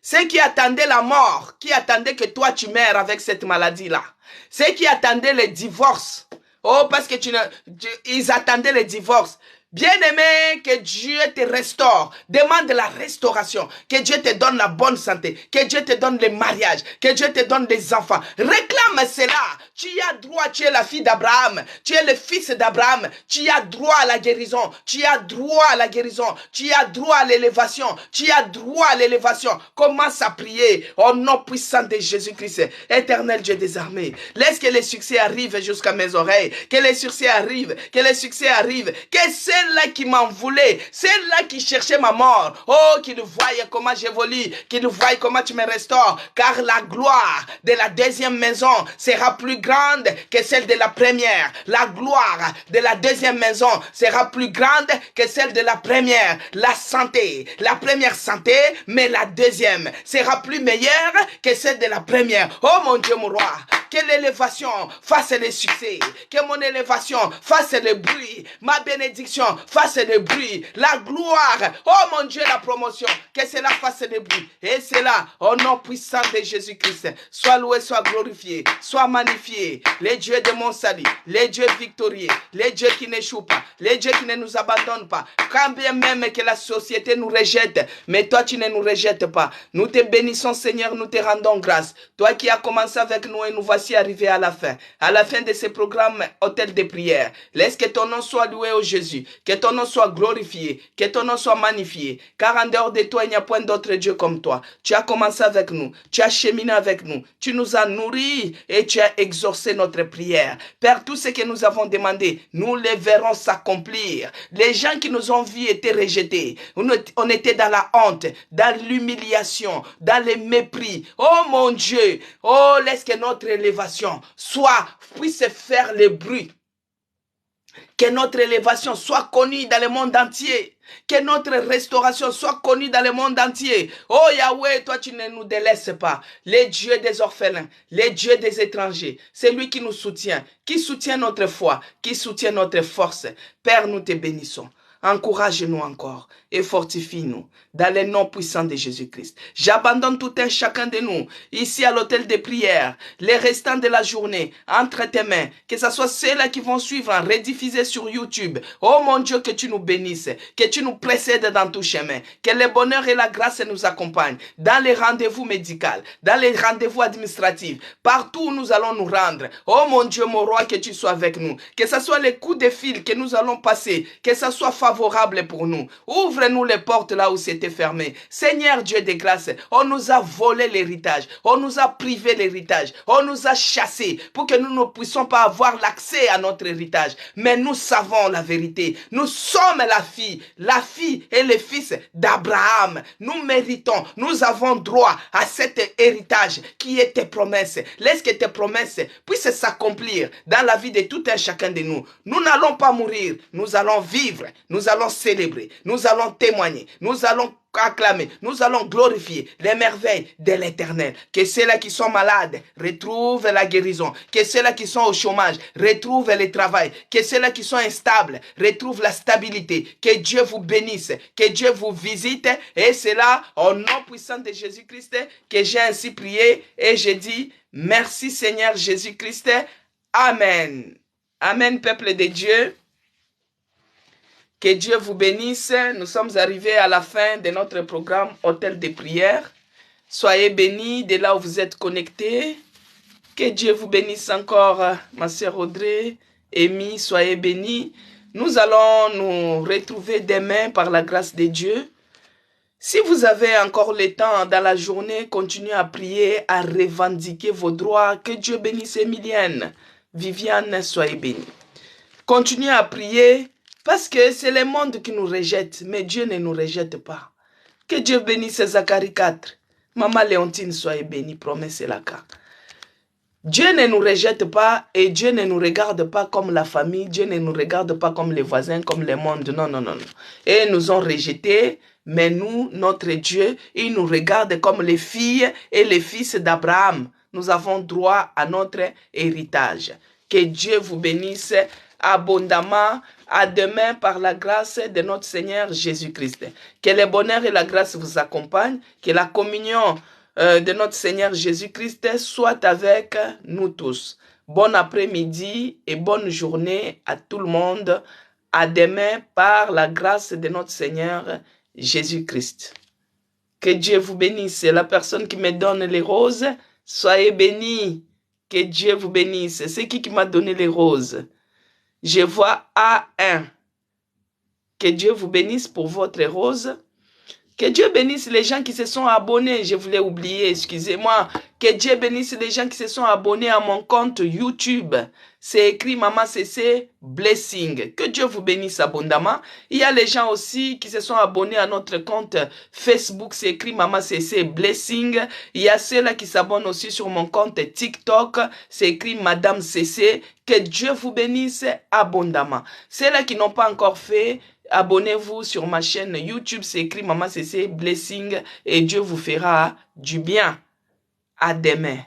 Ceux qui attendaient la mort, qui attendaient que toi tu meurs avec cette maladie-là. Ceux qui attendaient le divorce. Oh, parce que ils attendaient le divorce. Bien-aimé, que Dieu te restaure. Demande la restauration. Que Dieu te donne la bonne santé. Que Dieu te donne le mariage. Que Dieu te donne des enfants. Réclame cela. Tu as droit, tu es la fille d'Abraham. Tu es le fils d'Abraham. Tu as droit à la guérison. Tu as droit à la guérison. Tu as droit à l'élévation. Tu as droit à l'élévation. Commence à prier au nom puissant de Jésus-Christ. Éternel Dieu des armées. Laisse que les succès arrivent jusqu'à mes oreilles. Que les succès arrivent. Que les succès arrivent. Que celle-là qui m'en voulait, celle-là qui cherchait ma mort, oh, qu'il voyait comment j'évolue, qu'il voyait comment tu me restaures, car la gloire de la deuxième maison sera plus grande que celle de la première. La gloire de la deuxième maison sera plus grande que celle de la première. La santé, la première santé, mais la deuxième sera plus meilleure que celle de la première. Oh mon Dieu, mon roi, que l'élévation fasse le succès, que mon élévation fasse le bruit, ma bénédiction fasse le bruit, la gloire, oh mon Dieu, la promotion, que cela fasse le bruit. Et cela, au nom puissant de Jésus-Christ, soit loué, soit glorifié, soit magnifié, les dieux de mon salut, les dieux victorieux, les dieux qui n'échouent pas, les dieux qui ne nous abandonnent pas, quand bien même que la société nous rejette, mais toi tu ne nous rejettes pas. Nous te bénissons Seigneur, nous te rendons grâce. Toi qui as commencé avec nous et nous voici arrivés à la fin de ce programme hôtel de prière. Laisse que ton nom soit loué au Jésus, que ton nom soit glorifié, que ton nom soit magnifié, car en dehors de toi il n'y a point d'autre Dieu comme toi. Tu as commencé avec nous, tu as cheminé avec nous, tu nous as nourris et tu as exaucé notre prière. Père, tout ce que nous avons demandé, nous les verrons s'accomplir. Les gens qui nous ont vus étaient rejetés, on était dans la honte, dans l'humiliation, dans le mépris. Oh mon Dieu, oh laisse que notre élévation puisse faire le bruit Que notre élévation soit connue dans le monde entier. Que notre restauration soit connue dans le monde entier. Oh Yahweh, toi tu ne nous délaisses pas. Les dieux des orphelins, les dieux des étrangers. C'est lui qui nous soutient, qui soutient notre foi, qui soutient notre force. Père, nous te bénissons. Encourage-nous encore et fortifie-nous dans le nom puissant de Jésus-Christ. J'abandonne tout un chacun de nous ici à l'hôtel de prière, les restants de la journée entre tes mains, que ce soit ceux-là qui vont suivre en rediffusé sur YouTube. Oh mon Dieu, que tu nous bénisses, que tu nous précèdes dans tout chemin, que le bonheur et la grâce nous accompagnent dans les rendez-vous médicaux, dans les rendez-vous administratifs, partout où nous allons nous rendre. Oh mon Dieu, mon roi, que tu sois avec nous, que ce soit les coups de fil que nous allons passer, que ce soit favorable pour nous. Ouvre-nous les portes là où c'était fermé. Seigneur Dieu de grâce, on nous a volé l'héritage, on nous a privé l'héritage, on nous a chassés pour que nous ne puissions pas avoir l'accès à notre héritage. Mais nous savons la vérité. Nous sommes la fille et le fils d'Abraham. Nous méritons, nous avons droit à cet héritage qui est tes promesses. Laisse que tes promesses puissent s'accomplir dans la vie de tout un chacun de nous. Nous n'allons pas mourir, nous allons vivre, nous allons célébrer, nous allons témoigner, nous allons acclamer, nous allons glorifier les merveilles de l'Éternel. Que ceux-là qui sont malades retrouvent la guérison, que ceux-là qui sont au chômage retrouvent le travail, que ceux-là qui sont instables retrouvent la stabilité. Que Dieu vous bénisse, que Dieu vous visite, et c'est là, au nom puissant de Jésus-Christ, que j'ai ainsi prié, et je dis merci Seigneur Jésus-Christ. Amen. Amen, peuple de Dieu. Que Dieu vous bénisse. Nous sommes arrivés à la fin de notre programme Hôtel de prière. Soyez bénis de là où vous êtes connectés. Que Dieu vous bénisse encore, ma sœur Audrey, Amy, soyez bénis. Nous allons nous retrouver demain par la grâce de Dieu. Si vous avez encore le temps dans la journée, continuez à prier, à revendiquer vos droits. Que Dieu bénisse Emilienne. Viviane, soyez bénis. Continuez à prier. Parce que c'est le monde qui nous rejette, mais Dieu ne nous rejette pas. Que Dieu bénisse Zacharie 4. Maman Léontine, soyez bénie, promesse est la cas. Dieu ne nous rejette pas et Dieu ne nous regarde pas comme la famille, Dieu ne nous regarde pas comme les voisins, comme le monde. Non, non, non, non. Et ils nous ont rejetés, mais nous, notre Dieu, il nous regarde comme les filles et les fils d'Abraham. Nous avons droit à notre héritage. Que Dieu vous bénisse abondamment. À demain par la grâce de notre Seigneur Jésus-Christ. Que le bonheur et la grâce vous accompagnent. Que la communion de notre Seigneur Jésus-Christ soit avec nous tous. Bon après-midi et bonne journée à tout le monde. À demain par la grâce de notre Seigneur Jésus-Christ. Que Dieu vous bénisse. La personne qui me donne les roses, soyez bénis. Que Dieu vous bénisse. C'est qui m'a donné les roses? Je vois A1. Que Dieu vous bénisse pour votre rose. Que Dieu bénisse les gens qui se sont abonnés. Je voulais oublier, excusez-moi. Que Dieu bénisse les gens qui se sont abonnés à mon compte YouTube. C'est écrit Maman CC Blessing. Que Dieu vous bénisse abondamment. Il y a les gens aussi qui se sont abonnés à notre compte Facebook. C'est écrit Maman CC Blessing. Il y a ceux-là qui s'abonnent aussi sur mon compte TikTok. C'est écrit Madame CC. Que Dieu vous bénisse abondamment. Ceux-là qui n'ont pas encore fait, abonnez-vous sur ma chaîne YouTube. C'est écrit Maman CC Blessing. Et Dieu vous fera du bien. À demain.